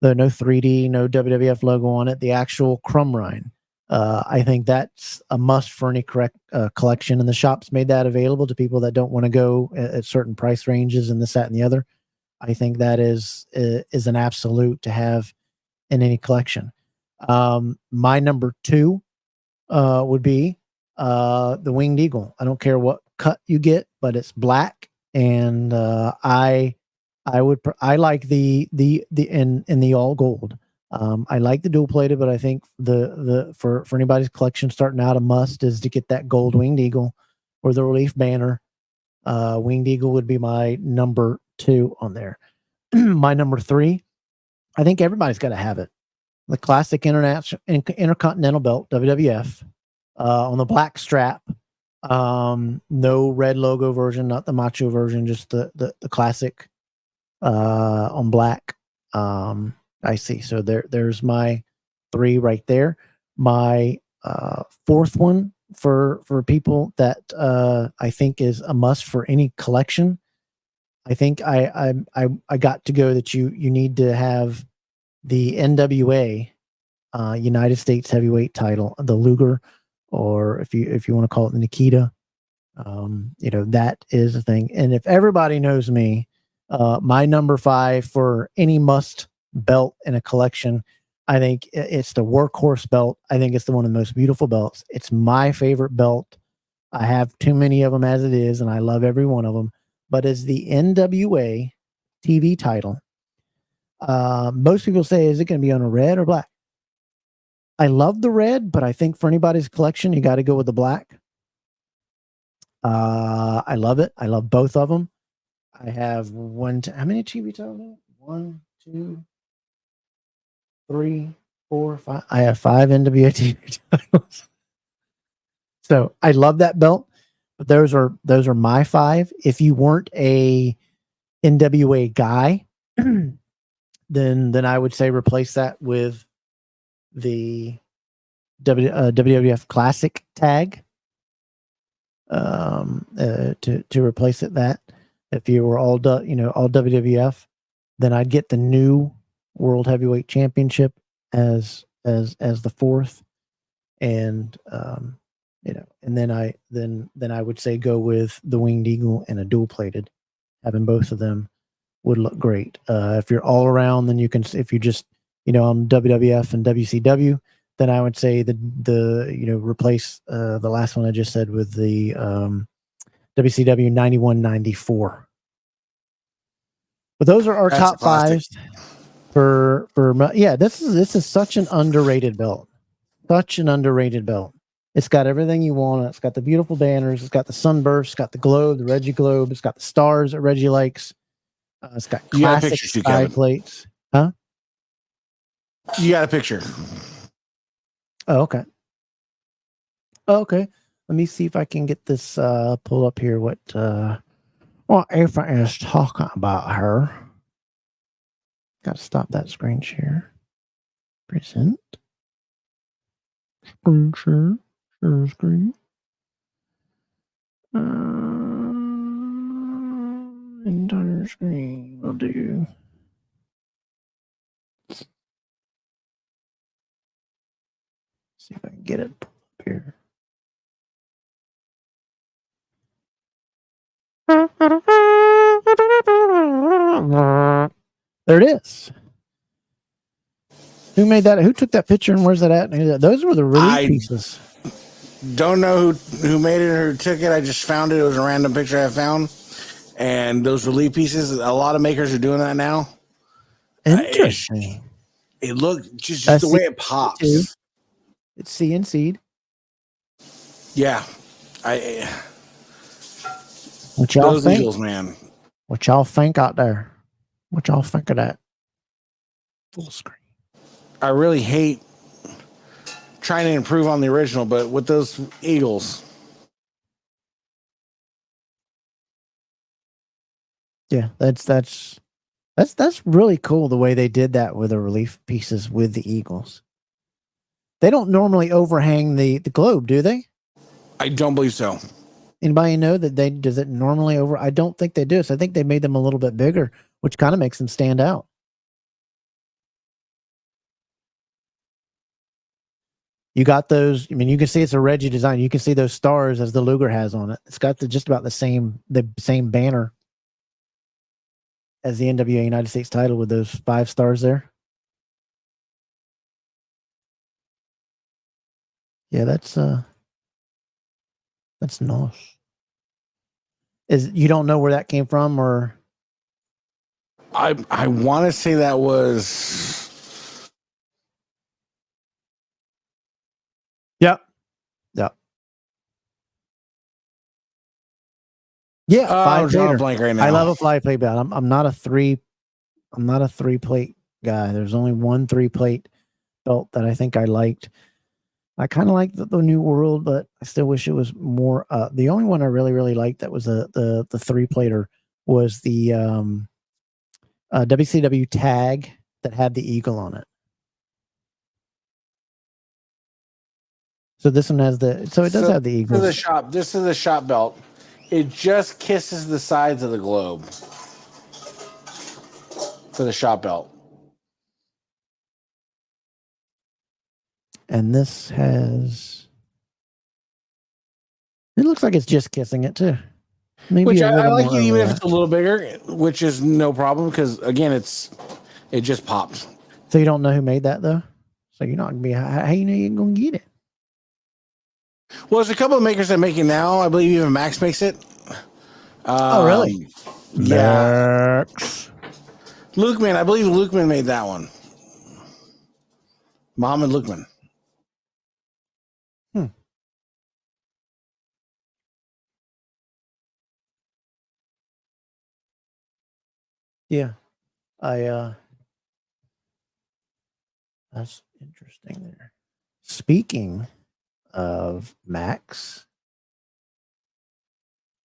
Speaker 1: no 3D, no WWF logo on it, the actual Crumb Rhine. I think that's a must for any collection, and the shop's made that available to people that don't want to go at certain price ranges and this, that, and the other. I think that is an absolute to have in any collection. My number 2 would be the Winged Eagle. I don't care what cut you get, but it's black, and I like the in the all gold. I like the dual plated, but I think for anybody's collection starting out, a must is to get that gold Winged Eagle or the relief banner. Winged Eagle would be my number 2 on there. My number 3, I think everybody's got to have it. The classic intercontinental belt, WWF, on the black strap. No red logo version, not the macho version, just the classic on black. I see. So there's my 3 right there. My 4th one for people that I think is a must for any collection. I think I got to go that you need to have the NWA United States Heavyweight title, the Luger, or if you want to call it the Nikita. That is a thing. And if everybody knows me, my number 5 for any must belt in a collection, I think it's the workhorse belt. I think it's the one of the most beautiful belts. It's my favorite belt. I have too many of them as it is, and I love every one of them. But it's the NWA TV title. Most people say, is it going to be on a red or black? I love the red, but I think for anybody's collection, you got to go with the black. I love it. I love both of them. I have how many TV titles? 1, 2, 3, 4, 5. I have 5 NWA TV titles. So I love that belt, but those are my 5. If you weren't a NWA guy, then I would say replace that with the WWF Classic tag. To replace it that. If you were all all WWF, then I'd get the new World Heavyweight Championship as the 4th, and and then I would say go with the Winged Eagle and a dual plated. Having both of them would look great. If you're all around, then you can. If you just on WWF and WCW, then I would say the replace the last one I just said with the WCW 91-94. But those are our
Speaker 2: That's
Speaker 1: top 5s for this is such an underrated belt. Such an underrated belt. It's got everything you want. It's got the beautiful banners. It's got the sunburst. It's got the globe, the Reggie globe. It's got the stars that Reggie likes. It's got classic side plates. Huh?
Speaker 2: You got a picture.
Speaker 1: Oh, okay. Okay. Let me see if I can get this pulled up here. What Ava is talking about her. Got to stop that screen share. Present. Screen share. Share screen. Entire screen will do. See if I can get it up here. There it is. Who made that? Who took that picture and where's that at? Those were the relief pieces.
Speaker 2: Don't know who made it or who took it. I just found it. It was a random picture I found. And those relief pieces, a lot of makers are doing that now.
Speaker 1: Interesting.
Speaker 2: It looked just the way it pops.
Speaker 1: Too. It's CNC'd.
Speaker 2: Yeah.
Speaker 1: What y'all
Speaker 2: those
Speaker 1: think?
Speaker 2: Eagles, man.
Speaker 1: What y'all think out there? What y'all think of that? Full screen.
Speaker 2: I really hate trying to improve on the original, but with those Eagles.
Speaker 1: Yeah, that's really cool the way they did that with the relief pieces with the Eagles. They don't normally overhang the globe, do they?
Speaker 2: I don't believe so.
Speaker 1: Anybody know that does it normally over? I don't think they do. So I think they made them a little bit bigger, which kind of makes them stand out. You got those. I mean, you can see it's a Reggie design. You can see those stars as the Luger has on it. It's got just about the same banner as the NWA United States title with those 5 stars there. Yeah, that's nice. Is you don't know where that came from, or
Speaker 2: I want to say that was.
Speaker 1: Yep. Yeah,
Speaker 2: I'm drawing a blank right now.
Speaker 1: I love a 5 plate belt. I'm not a 3 plate guy. There's only one 3 plate belt that I think I liked. I kind of liked the New World, but I still wish it was more. The only one I really liked that was the 3 plater was the WCW tag that had the eagle on it. So this one has it does have the eagle.
Speaker 2: This is the shop belt. It just kisses the sides of the globe for the shop belt.
Speaker 1: And this has. It looks like it's just kissing it too. Maybe
Speaker 2: which I like it even if it's a little bigger, which is no problem because again, it just pops.
Speaker 1: So you don't know who made that though. So you're not gonna be how you know you're gonna get it.
Speaker 2: Well, there's a couple of makers that make it now. I believe even Max makes it.
Speaker 1: Oh, really?
Speaker 2: Yeah. Lukeman, I believe Lukeman made that one. Mohammed Lukeman.
Speaker 1: Yeah. That's interesting there. Speaking of Max,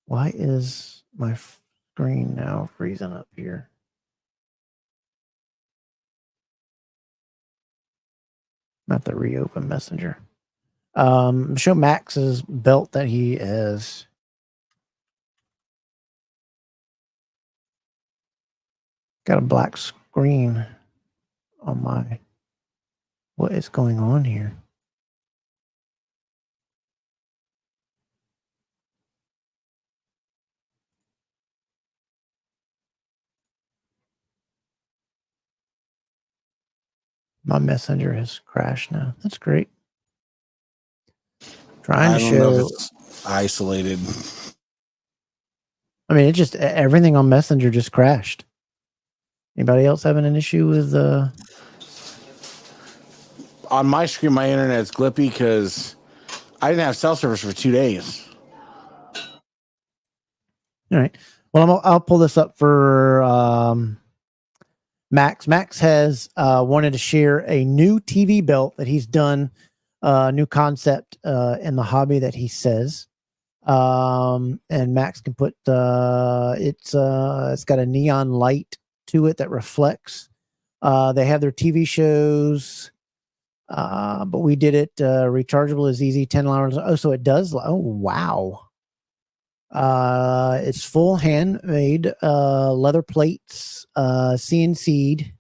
Speaker 1: why is my screen now freezing up here? Not the reopen Messenger. Show Max's belt that he has. Got a black screen on my. What is going on here? My Messenger has crashed now. That's great. Trying to show. I don't know if
Speaker 2: it's isolated.
Speaker 1: I mean, it just everything on Messenger just crashed. Anybody else having an issue with?
Speaker 2: On my screen, my internet's glippy because I didn't have cell service for 2 days.
Speaker 1: All right. Well, I'll pull this up for Max. Max has wanted to share a new TV belt that he's done, new concept in the hobby that he says. And Max can put it's got a neon light to it that reflects. They have their TV shows, but we did it rechargeable is easy, 10 hours. Oh, so it does. Oh, wow. It's full handmade leather plates, CNC'd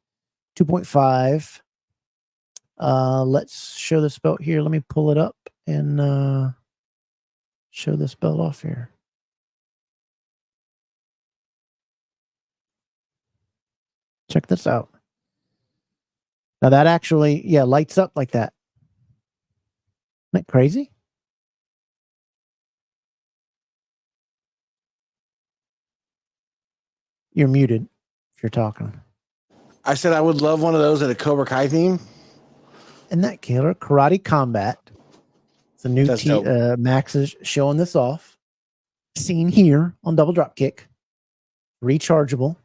Speaker 1: 2.5. Let's show this belt here. Let me pull it up and show this belt off here. Check this out. Now that actually, lights up like that. Isn't that crazy? You're muted if you're talking.
Speaker 2: I said I would love one of those at a Cobra Kai theme.
Speaker 1: Isn't that killer? Karate Combat. It's a new Max is showing this off. Seen here on Double Dropkick. Rechargeable.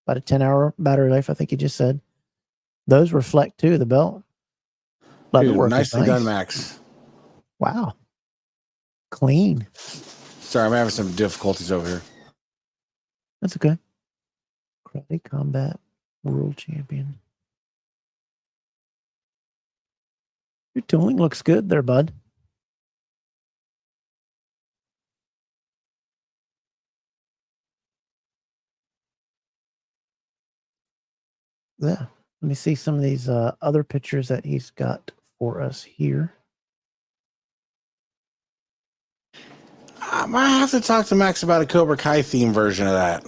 Speaker 1: About a 10-hour battery life, I think you just said. Those reflect too, the belt.
Speaker 2: Dude, nicely done, Max.
Speaker 1: Wow. Clean.
Speaker 2: Sorry, I'm having some difficulties over here.
Speaker 1: That's okay. Karate Combat World Champion. Your tooling looks good there, bud. Yeah. Let me see some of these other pictures that he's got for us here.
Speaker 2: I might have to talk to Max about a Cobra Kai theme version of that.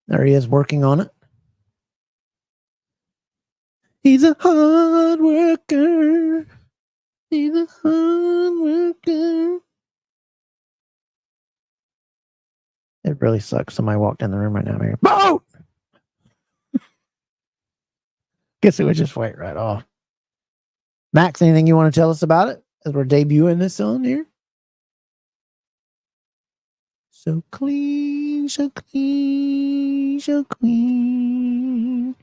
Speaker 1: There he is working on it. He's a hard worker. He's a hard worker. It really sucks. Somebody walked in the room right now. Boat! Guess it would just wait right off. Max, anything you want to tell us about it as we're debuting this on here? So clean, so clean, so clean.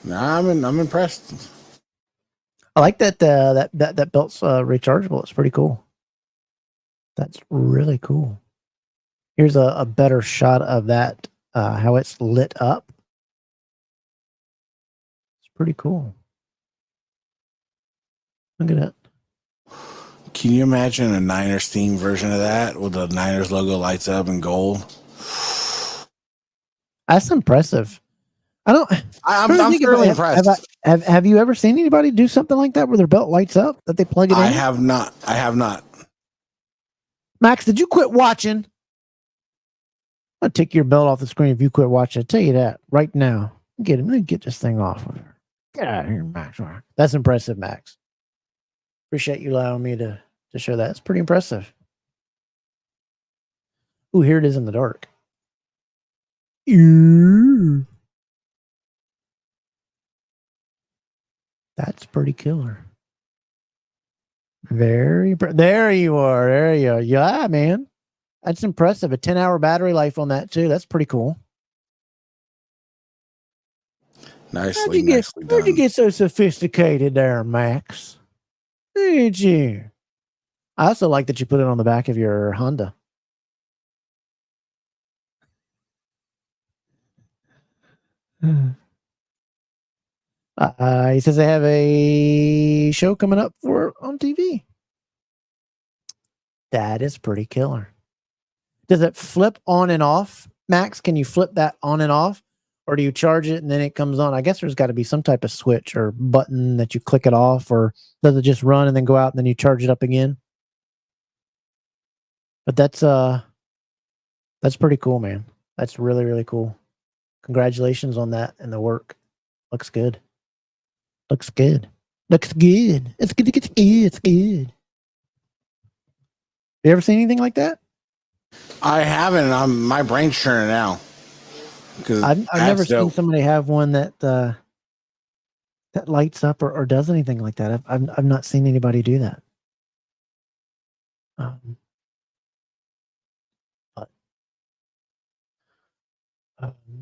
Speaker 2: Nah, I'm impressed.
Speaker 1: I like that that belt's rechargeable. It's pretty cool. That's really cool. Here's a better shot of that, how it's lit up. It's pretty cool. Look at that.
Speaker 2: Can you imagine a Niners theme version of that with the Niners logo lights up in gold?
Speaker 1: That's impressive. I'm
Speaker 2: fairly impressed.
Speaker 1: Have you ever seen anybody do something like that where their belt lights up that they plug it in?
Speaker 2: I have not.
Speaker 1: Max, did you quit watching? I'll take your belt off the screen if you quit watching. I'll tell you that right now. Let me get this thing off. Get out of here, Max. That's impressive, Max. Appreciate you allowing me to show that. It's pretty impressive. Ooh, here it is in the dark. That's pretty killer. There you are. There you are. Yeah, man. That's impressive. A 10-hour battery life on that too. That's pretty cool.
Speaker 2: Nicely done.
Speaker 1: Where'd you get so sophisticated there, Max? Did you? I also like that you put it on the back of your Honda. He says they have a show coming up on TV. That is pretty killer. Does it flip on and off, Max? Can you flip that on and off? Or do you charge it and then it comes on? I guess there's got to be some type of switch or button that you click it off, or does it just run and then go out and then you charge it up again? But that's pretty cool, man. That's really, really cool. Congratulations on that and the work. Looks good. Looks good. Looks good. It's good. It's good. It's good. You ever seen anything like that?
Speaker 2: I haven't. My brain's churning now.
Speaker 1: I've never seen somebody have one that that lights up or does anything like that. I've not seen anybody do that.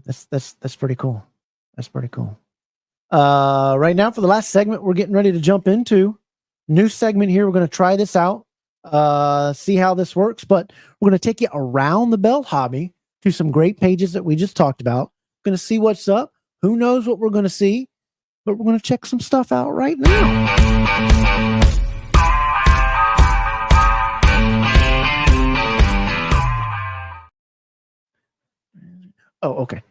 Speaker 1: That's pretty cool. That's pretty cool. Right now, for the last segment, we're getting ready to jump into new segment here. We're going to try this out, see how this works. But we're going to take you around the belt hobby to some great pages that we just talked about. Going to see what's up. Who knows what we're going to see? But we're going to check some stuff out right now. Oh, okay.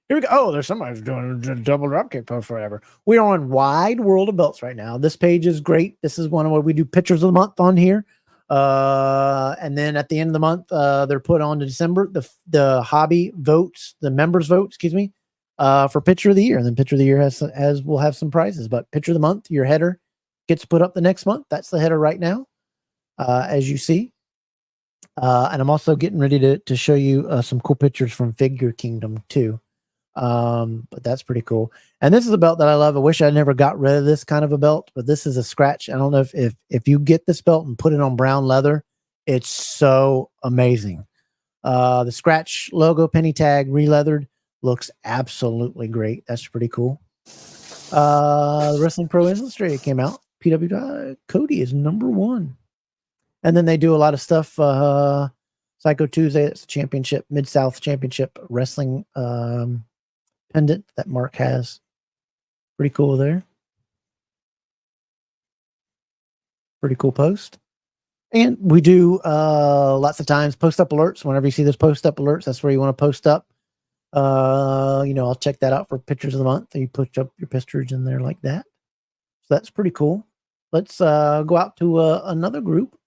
Speaker 1: Here we go. Oh, there's somebody who's doing a double dropkick post forever. We are on Wide World of Belts right now. This page is great. This is one of what we do pictures of the month on here. And then at the end of the month, they're put on to December. The hobby votes, the members vote, excuse me, for picture of the year. And then picture of the year will have some prizes. But picture of the month, your header gets put up the next month. That's the header right now, as you see. And I'm also getting ready to show you some cool pictures from Figure Kingdom too. But that's pretty cool. And this is a belt that I love. I wish I never got rid of this kind of a belt, but this is a scratch. I don't know if you get this belt and put it on brown leather, it's so amazing. The scratch logo penny tag re-leathered looks absolutely great. That's pretty cool. The Wrestling Pro Illustrated came out. PW Cody is #1. And then they do a lot of stuff. Psycho Tuesday, that's the championship, Mid-South Championship wrestling pendant that Mark has. Pretty cool there. Pretty cool post. And we do lots of times post up alerts. Whenever you see those post up alerts, that's where you want to post up. I'll check that out for pictures of the month. You put up your pictures in there like that. So that's pretty cool. Let's go out to another group.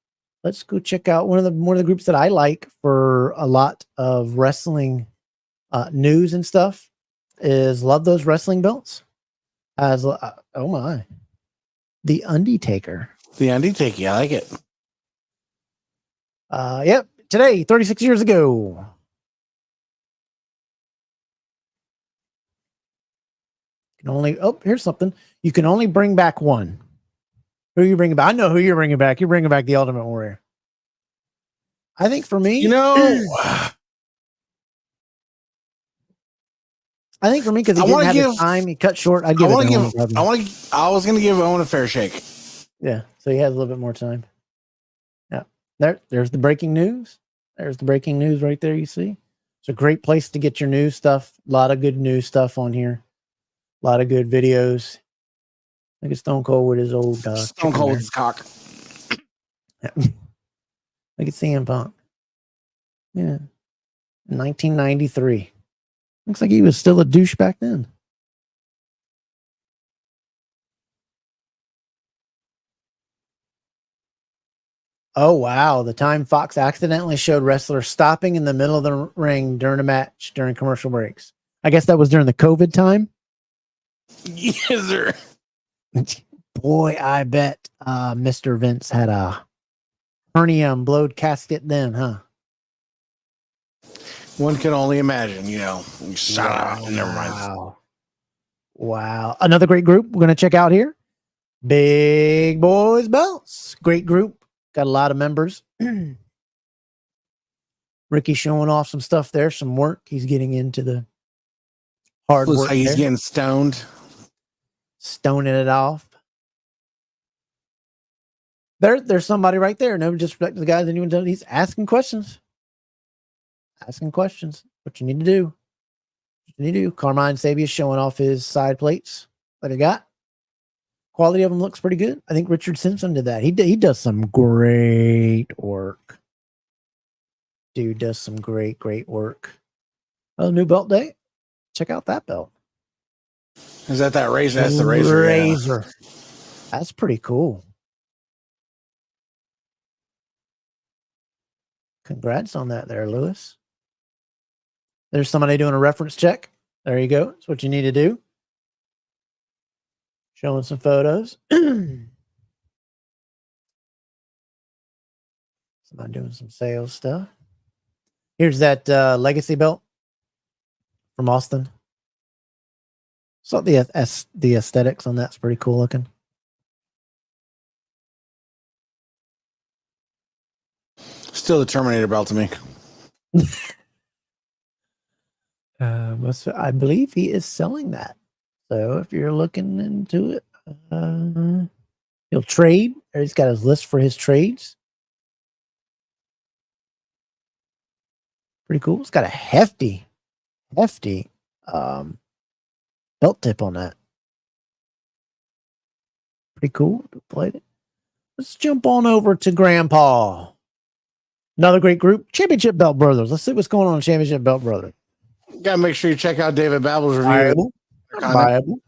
Speaker 1: Let's go check out one of the groups that I like for a lot of wrestling news and stuff. Is Love Those Wrestling Belts. Oh my, The Undertaker.
Speaker 2: The Undertaker, I like it.
Speaker 1: Yep. Today, 36 years ago. Here's something. You can only bring back one. Who are you bringing back? I know who you're bringing back. You're bringing back the Ultimate Warrior. I think for me, I think for me, because he didn't have his time, he cut short. I was
Speaker 2: going to give Owen a fair shake.
Speaker 1: Yeah, so he has a little bit more time. Yeah, there's the breaking news. There's the breaking news right there. You see, it's a great place to get your news stuff. A lot of good news stuff on here. A lot of good videos. Look at Stone Cold with his old
Speaker 2: Stone Cold with his cock.
Speaker 1: Yeah. Look at CM Punk. Yeah. 1993. Looks like he was still a douche back then. Oh, wow. The time Fox accidentally showed wrestlers stopping in the middle of the ring during a match during commercial breaks. I guess that was during the COVID time.
Speaker 2: Yes, sir.
Speaker 1: Boy, I bet Mr. Vince had a hernia and blowed casket then, huh?
Speaker 2: One can only imagine, Never mind.
Speaker 1: Wow. Another great group we're going to check out here. Big Boys Belts. Great group. Got a lot of members. Ricky showing off some stuff there, some work. He's getting into the Hard
Speaker 2: Looks
Speaker 1: work
Speaker 2: like he's
Speaker 1: there.
Speaker 2: getting stoned.
Speaker 1: Stoning it off. There's somebody right there. No disrespect to the guys. Anyone does? He's asking questions. Asking questions. What you need to do. What you need to do. Carmine Sabia showing off his side plates that he got. Quality of them looks pretty good. I think Richard Simpson did that. He does some great work. Dude does some great work. Oh, new belt day. Check out that belt.
Speaker 2: Is that razor? That's the razor.
Speaker 1: Razor. Yeah. That's pretty cool. Congrats on that there, Lewis. There's somebody doing a reference check. There you go. That's what you need to do. Showing some photos. Somebody doing some sales stuff. Here's that legacy belt from Austin. So the aesthetics on that's pretty cool looking.
Speaker 2: Still the Terminator belt to me.
Speaker 1: I believe he is selling that. So if you're looking into it, he'll trade. He's got his list for his trades. Pretty cool. It's got a hefty belt tip on that. Pretty cool. Played it. Let's jump on over to Grandpa. Another great group, Championship Belt Brothers. Let's see what's going on in Championship Belt Brothers.
Speaker 2: Gotta make sure you check out David Babble's review.
Speaker 1: Bible.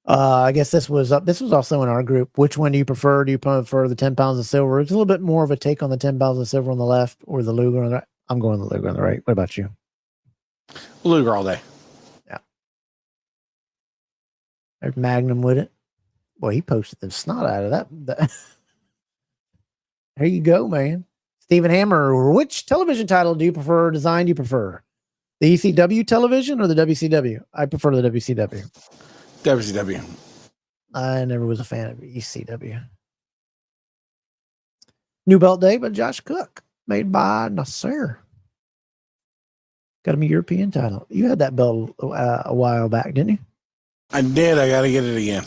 Speaker 1: I guess this was up. This was also in our group. Which one do you prefer? Do you prefer the 10 pounds of silver? It's a little bit more of a take on the 10 pounds of silver on the left or the Luger on the right. I'm going the Luger on the right. What about you?
Speaker 2: Luger all day.
Speaker 1: Yeah. There's Magnum with it. Boy, he posted the snot out of that. There you go, man. Stephen Hammer, which television title do you prefer? Design do you prefer? The ECW television or the WCW? I prefer the WCW.
Speaker 2: WCW.
Speaker 1: I never was a fan of ECW. New belt day by Josh Cook, made by Nasser. Got him a European title. You had that belt a while back, didn't you?
Speaker 2: I did. I got to get it again.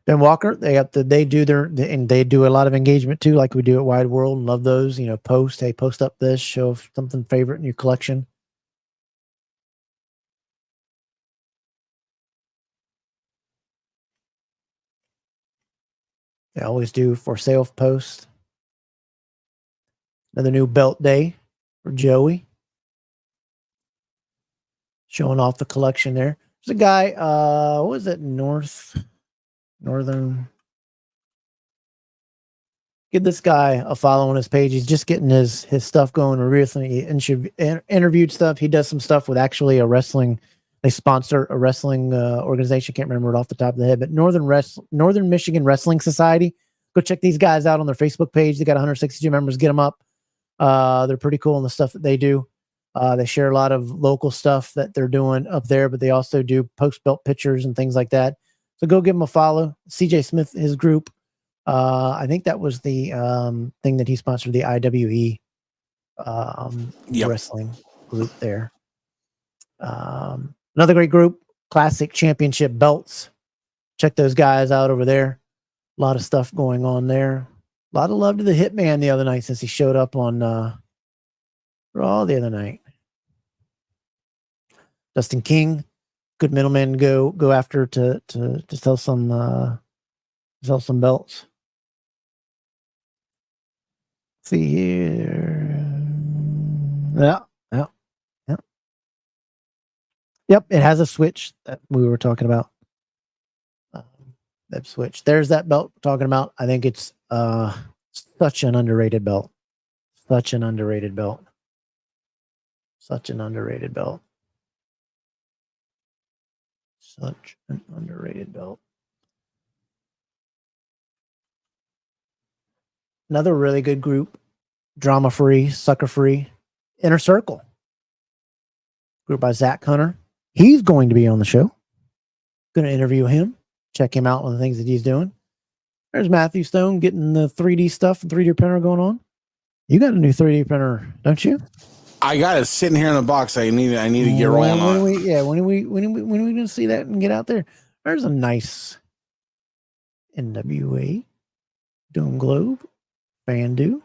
Speaker 1: Ben Walker, they do a lot of engagement too, like we do at Wide World. Love those. Post up this, show something favorite in your collection. They always do for sale post. Another new belt day for Joey. Showing off the collection there. There's a guy, what was it? Northern. Give this guy a follow on his page. He's just getting his stuff going. Recently interviewed stuff. He does some stuff with actually a wrestling. They sponsor a wrestling organization. Can't remember it off the top of the head, but Northern Michigan Wrestling Society. Go check these guys out on their Facebook page. They got 162 members. Get them up. They're pretty cool in the stuff that they do. They share a lot of local stuff that they're doing up there, but they also do post-belt pictures and things like that. So go give them a follow. CJ Smith, his group. I think that was the thing that he sponsored, the IWE wrestling group there. Another great group, Classic Championship Belts. Check those guys out over there. A lot of stuff going on there. A lot of love to the Hitman the other night since he showed up on Raw the other night. Dustin King, good middleman go after to sell some belts. See here. Yep, it has a switch that we were talking about. That switch. There's that belt we're talking about. I think it's such an underrated belt. Such an underrated belt. Such an underrated belt. Such an underrated belt. Another really good group, drama-free, sucker-free, Inner Circle. Group by Zach Hunter. He's going to be on the show. Going to interview him. Check him out on the things that he's doing. There's Matthew Stone getting the 3D stuff and 3D printer going on. You got a new 3D printer, don't you?
Speaker 2: I got it sitting here in the box. I need to get rolling on it.
Speaker 1: When are we going to see that and get out there? There's a nice NWA Dome Globe Fandu.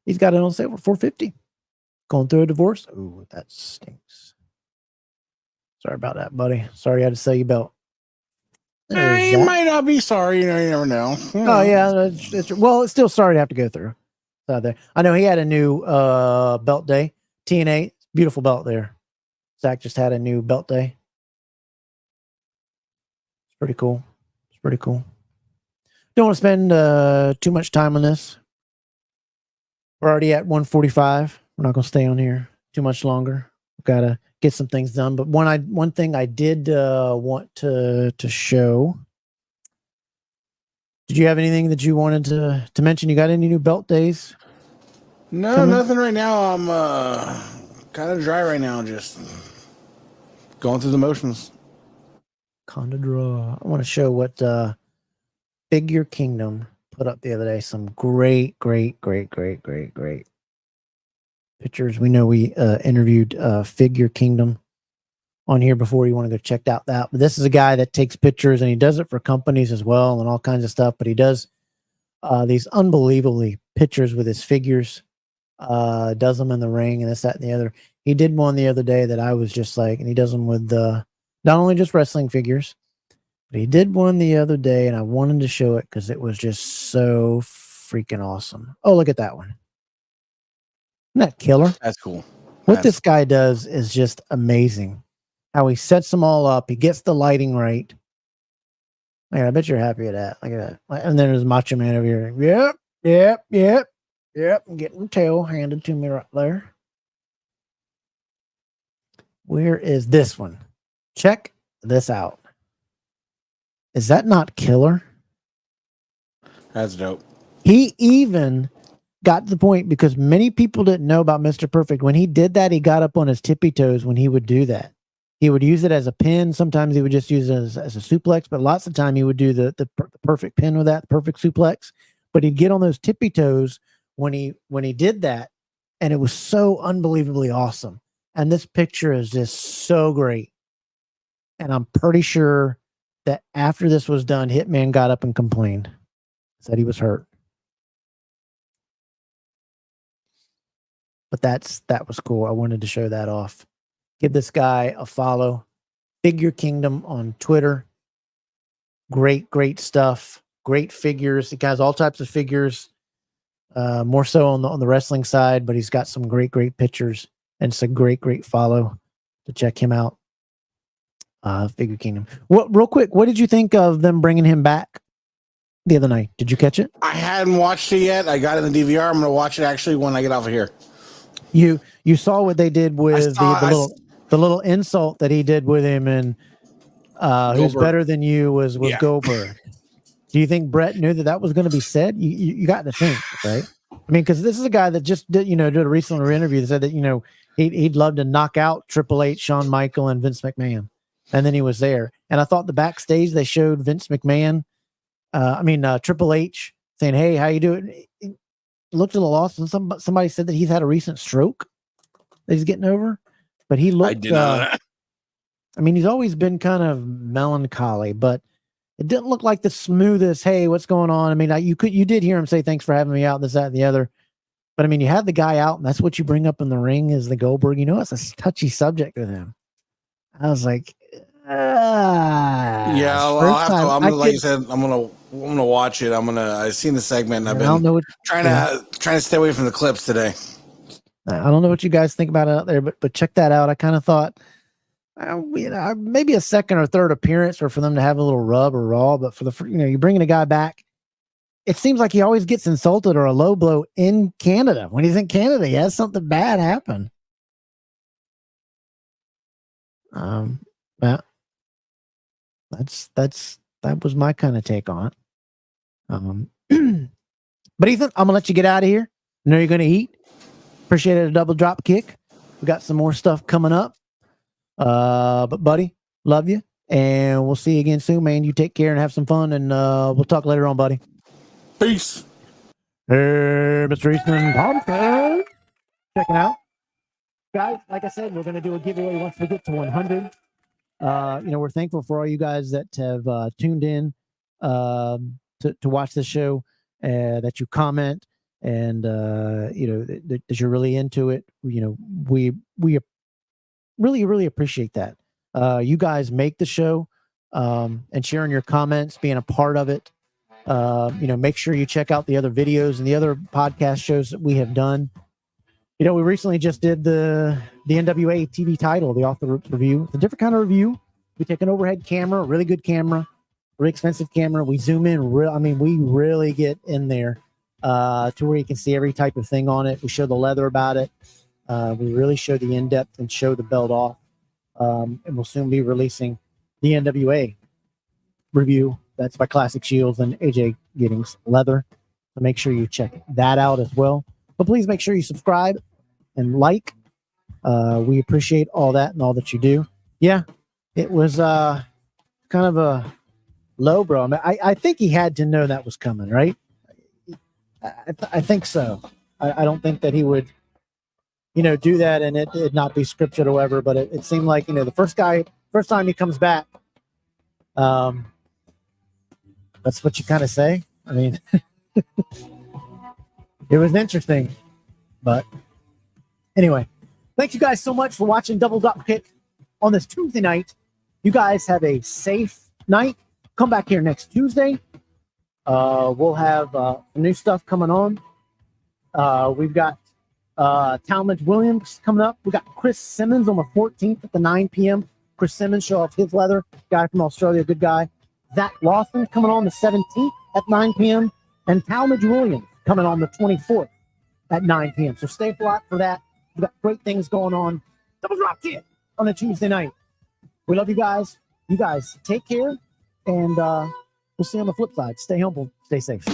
Speaker 1: He's got it on sale for $450. Going through a divorce. Ooh, that stinks. Sorry about that, buddy. Sorry I had to sell you belt.
Speaker 2: You might not be sorry. You never know.
Speaker 1: Oh yeah, well, it's still sorry to have to go through. There. I know he had a new belt day. TNA, beautiful belt there. Zach just had a new belt day. It's pretty cool. Don't want to spend too much time on this. We're already at 1:45. We're not going to stay on here too much longer. We've got to get some things done. But one thing I did want to show. Did you have anything that you wanted to mention? You got any new belt days?
Speaker 2: No, nothing right now. I'm kind of dry right now. Just going through the motions.
Speaker 1: Kind of dry. I want to show what Figure Kingdom put up the other day. Some great pictures. We know we interviewed Figure Kingdom on here before. You want to go check out that. But this is a guy that takes pictures, and he does it for companies as well and all kinds of stuff. But he does these unbelievably pictures with his figures. Does them in the ring and this, that, and the other. He did one the other day that I was just like, and he does them with not only just wrestling figures, but he did one the other day, and I wanted to show it because it was just so freaking awesome. Oh, look at that one. Isn't that killer?
Speaker 2: That's cool.
Speaker 1: What this guy does is just amazing. How he sets them all up. He gets the lighting right. Man, I bet you're happy at that. Look at that. And then there's Macho Man over here. Yep. I'm getting the tail handed to me right there. Where is this one? Check this out. Is that not killer?
Speaker 2: That's dope.
Speaker 1: He even got to the point, because many people didn't know about Mr. Perfect. When he did that, he got up on his tippy toes when he would do that. He would use it as a pin. Sometimes he would just use it as a suplex, but lots of time he would do the perfect pin with that, the perfect suplex. But he'd get on those tippy toes when he did that, and it was so unbelievably awesome. And this picture is just so great. And I'm pretty sure that after this was done, Hitman got up and complained, said he was hurt. But that was cool. I wanted to show that off. Give this guy a follow. Figure Kingdom on Twitter. Great stuff. Great figures. He has all types of figures. More so on the wrestling side, but he's got some great pictures, and it's a great follow to check him out. Figure Kingdom. Real quick, what did you think of them bringing him back the other night? Did you catch it?
Speaker 2: I hadn't watched it yet. I got it in the DVR. I'm going to watch it actually when I get off of here.
Speaker 1: You saw what they did with the little insult that he did with him, and who's better than you was Goldberg. Do you think Brett knew that was going to be said? You got to think, right? I mean, because this is a guy that just did a recent interview that said that he'd love to knock out Triple H, Shawn Michaels, and Vince McMahon, and then he was there. And I thought the backstage they showed Vince McMahon, Triple H saying, "Hey, how you doing?" He looked a little lost, and somebody said that he's had a recent stroke that he's getting over, but he looked. I did know that. I mean, he's always been kind of melancholy, but it didn't look like the smoothest, "Hey, what's going on?" I mean, you did hear him say, "Thanks for having me out," this, that, and the other. But I mean, you had the guy out, and that's what you bring up in the ring is the Goldberg. It's a touchy subject with him. I was like,
Speaker 2: yeah, I'll have to. I'm gonna, like you said, I'm gonna watch it. I've seen the segment. And I've been trying to stay away from the clips today.
Speaker 1: I don't know what you guys think about it out there, but check that out. I kind of thought, maybe a second or third appearance, or for them to have a little rub or raw. But for you're bringing a guy back, it seems like he always gets insulted or a low blow in Canada. When he's in Canada, he has something bad happen. That was my kind of take on it. But Ethan, I'm gonna let you get out of here. I know you're gonna eat. Appreciate it. A double drop kick. We got some more stuff coming up. But buddy, love you, and we'll see you again soon, man. You take care and have some fun, and we'll talk later on, buddy.
Speaker 2: Peace.
Speaker 1: Hey, Mr. Eastman Thompson. Checking out. Guys, like I said, we're going to do a giveaway once we get to 100. We're thankful for all you guys that have tuned in to watch this show, that you comment, and that you're really into it. We really appreciate that. You guys make the show, and sharing your comments, being a part of it. Make sure you check out the other videos and the other podcast shows that we have done. We recently just did the NWA TV title, the Off the Ropes review. It's a different kind of review. We take an overhead camera, a really good camera, really expensive camera. We zoom in. We really get in there to where you can see every type of thing on it. We show the leather about it. We really show the in-depth and show the belt off. And we'll soon be releasing the NWA review. That's by Classic Shields and AJ Giddings Leather. So make sure you check that out as well. But please make sure you subscribe and like. We appreciate all that and all that you do. Yeah, it was kind of a low, bro. I think he had to know that was coming, right? I think so. I don't think that he would, do that and it not be scripted or whatever. But it seemed like, the first time he comes back, that's what you kind of say. I mean, it was interesting, but anyway, thank you guys so much for watching Double Dropkick on this Tuesday night. You guys have a safe night. Come back here next Tuesday. We'll have new stuff coming on. We've got Talmadge Williams coming up. We got Chris Simmons on the 14th at the 9 p.m. Chris Simmons, show off his leather. Guy from Australia, good guy. Zach Lawson coming on the 17th at 9 p.m. And Talmadge Williams coming on the 24th at 9 p.m. So stay flat for that. We've got great things going on. Double Dropkick on a Tuesday night. We love you guys. You guys take care, and we'll see you on the flip side. Stay humble. Stay safe.